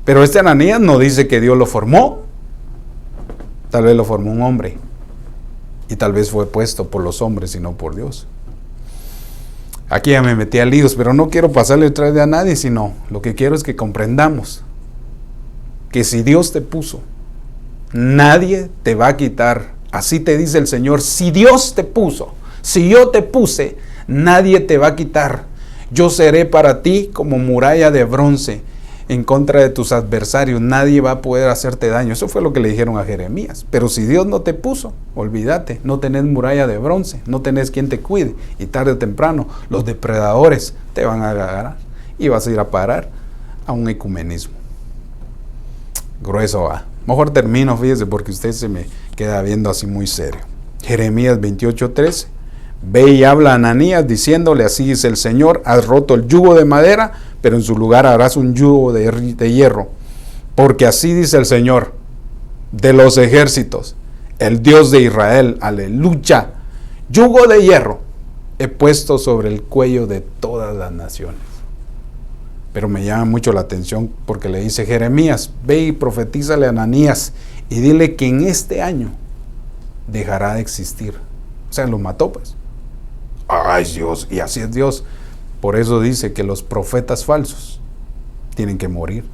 S1: Pero este Ananías no dice que Dios lo formó. Tal vez lo formó un hombre. Y tal vez fue puesto por los hombres y no por Dios. Aquí ya me metí a líos, pero no quiero pasarle detrás de a nadie, sino lo que quiero es que comprendamos que si Dios te puso, nadie te va a quitar. Así te dice el Señor, si Dios te puso, si yo te puse, nadie te va a quitar. Yo seré para ti como muralla de bronce en contra de tus adversarios, nadie va a poder hacerte daño. Eso fue lo que le dijeron a Jeremías. Pero si Dios no te puso, olvídate, no tenés muralla de bronce, no tenés quien te cuide, y tarde o temprano los depredadores te van a agarrar y vas a ir a parar a un ecumenismo. Grueso va. Mejor termino, fíjese, porque usted se me queda viendo así muy serio. Jeremías 28:13. Ve y habla a Ananías diciéndole, así dice el Señor, has roto el yugo de madera, pero en su lugar harás un yugo de hierro. Porque así dice el Señor de los ejércitos, el Dios de Israel, aleluya, yugo de hierro he puesto sobre el cuello de todas las naciones. Pero me llama mucho la atención porque le dice Jeremías, ve y profetízale a Ananías y dile que en este año dejará de existir. O sea, lo mató pues. Ay Dios, y así es Dios. Por eso dice que los profetas falsos tienen que morir.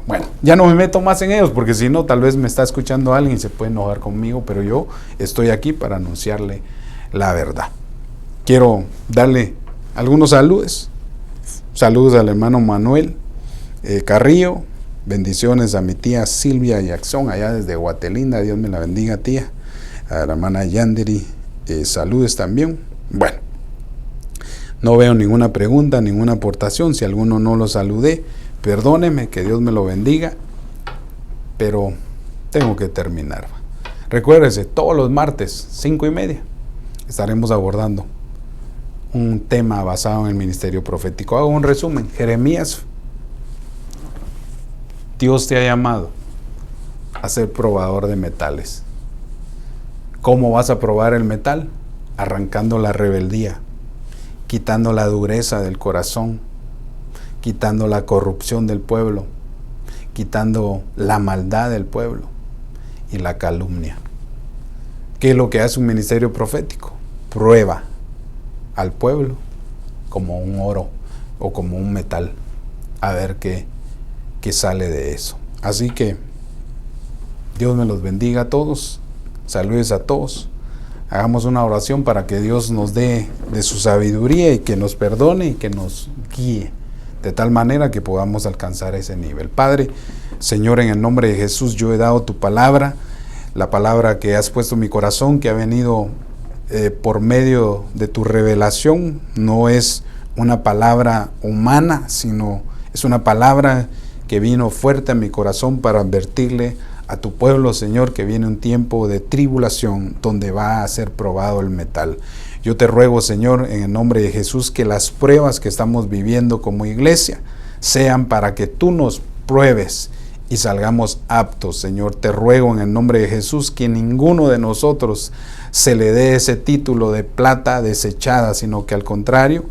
S1: Bueno, ya no me meto más en ellos porque si no, tal vez me está escuchando alguien y se puede enojar conmigo, pero yo estoy aquí para anunciarle la verdad. Quiero darle algunos saludos. Saludos al hermano Manuel Carrillo. Bendiciones a mi tía Silvia Jackson, allá desde Guatelinda. Dios me la bendiga, tía. A la hermana Yanderi, saludos también. Bueno, no veo ninguna pregunta, ninguna aportación. Si alguno no lo saludé, perdóneme, que Dios me lo bendiga. Pero tengo que terminar. Recuérdese, todos los martes, 5:30, estaremos abordando un tema basado en el ministerio profético. Hago un resumen. Jeremías, Dios te ha llamado a ser probador de metales. ¿Cómo vas a probar el metal? Arrancando la rebeldía, quitando la dureza del corazón, quitando la corrupción del pueblo, quitando la maldad del pueblo y la calumnia. ¿Qué es lo que hace un ministerio profético? Prueba al pueblo como un oro o como un metal, a ver qué sale de eso. Así que Dios me los bendiga a todos. Saludes a todos. Hagamos una oración para que Dios nos dé de su sabiduría y que nos perdone y que nos guíe de tal manera que podamos alcanzar ese nivel. Padre, Señor, en el nombre de Jesús, yo he dado tu palabra, la palabra que has puesto en mi corazón, que ha venido por medio de tu revelación. No es una palabra humana, sino es una palabra que vino fuerte a mi corazón para advertirle a tu pueblo, Señor, que viene un tiempo de tribulación donde va a ser probado el metal. Yo te ruego, Señor, en el nombre de Jesús, que las pruebas que estamos viviendo como iglesia sean para que tú nos pruebes y salgamos aptos, Señor. Te ruego en el nombre de Jesús que ninguno de nosotros se le dé ese título de plata desechada, sino que al contrario,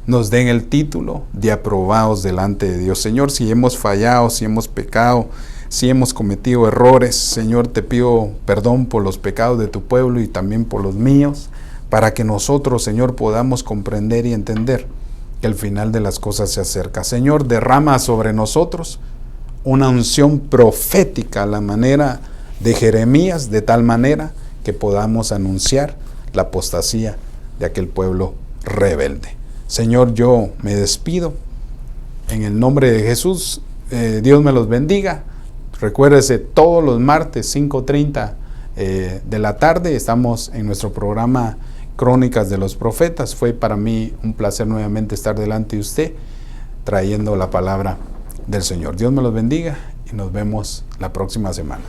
S1: nos den el título de aprobados delante de Dios. Señor, si hemos fallado, si hemos pecado, si hemos cometido errores, Señor, te pido perdón por los pecados de tu pueblo y también por los míos, para que nosotros, Señor, podamos comprender y entender que el final de las cosas se acerca. Señor, derrama sobre nosotros una unción profética a la manera de Jeremías, de tal manera que podamos anunciar la apostasía de aquel pueblo rebelde. Señor, yo me despido en el nombre de Jesús. Dios me los bendiga. Recuérdese, todos los martes 5:30 de la tarde estamos en nuestro programa Crónicas de los Profetas. Fue para mí un placer nuevamente estar delante de usted trayendo la palabra del Señor. Dios me los bendiga y nos vemos la próxima semana.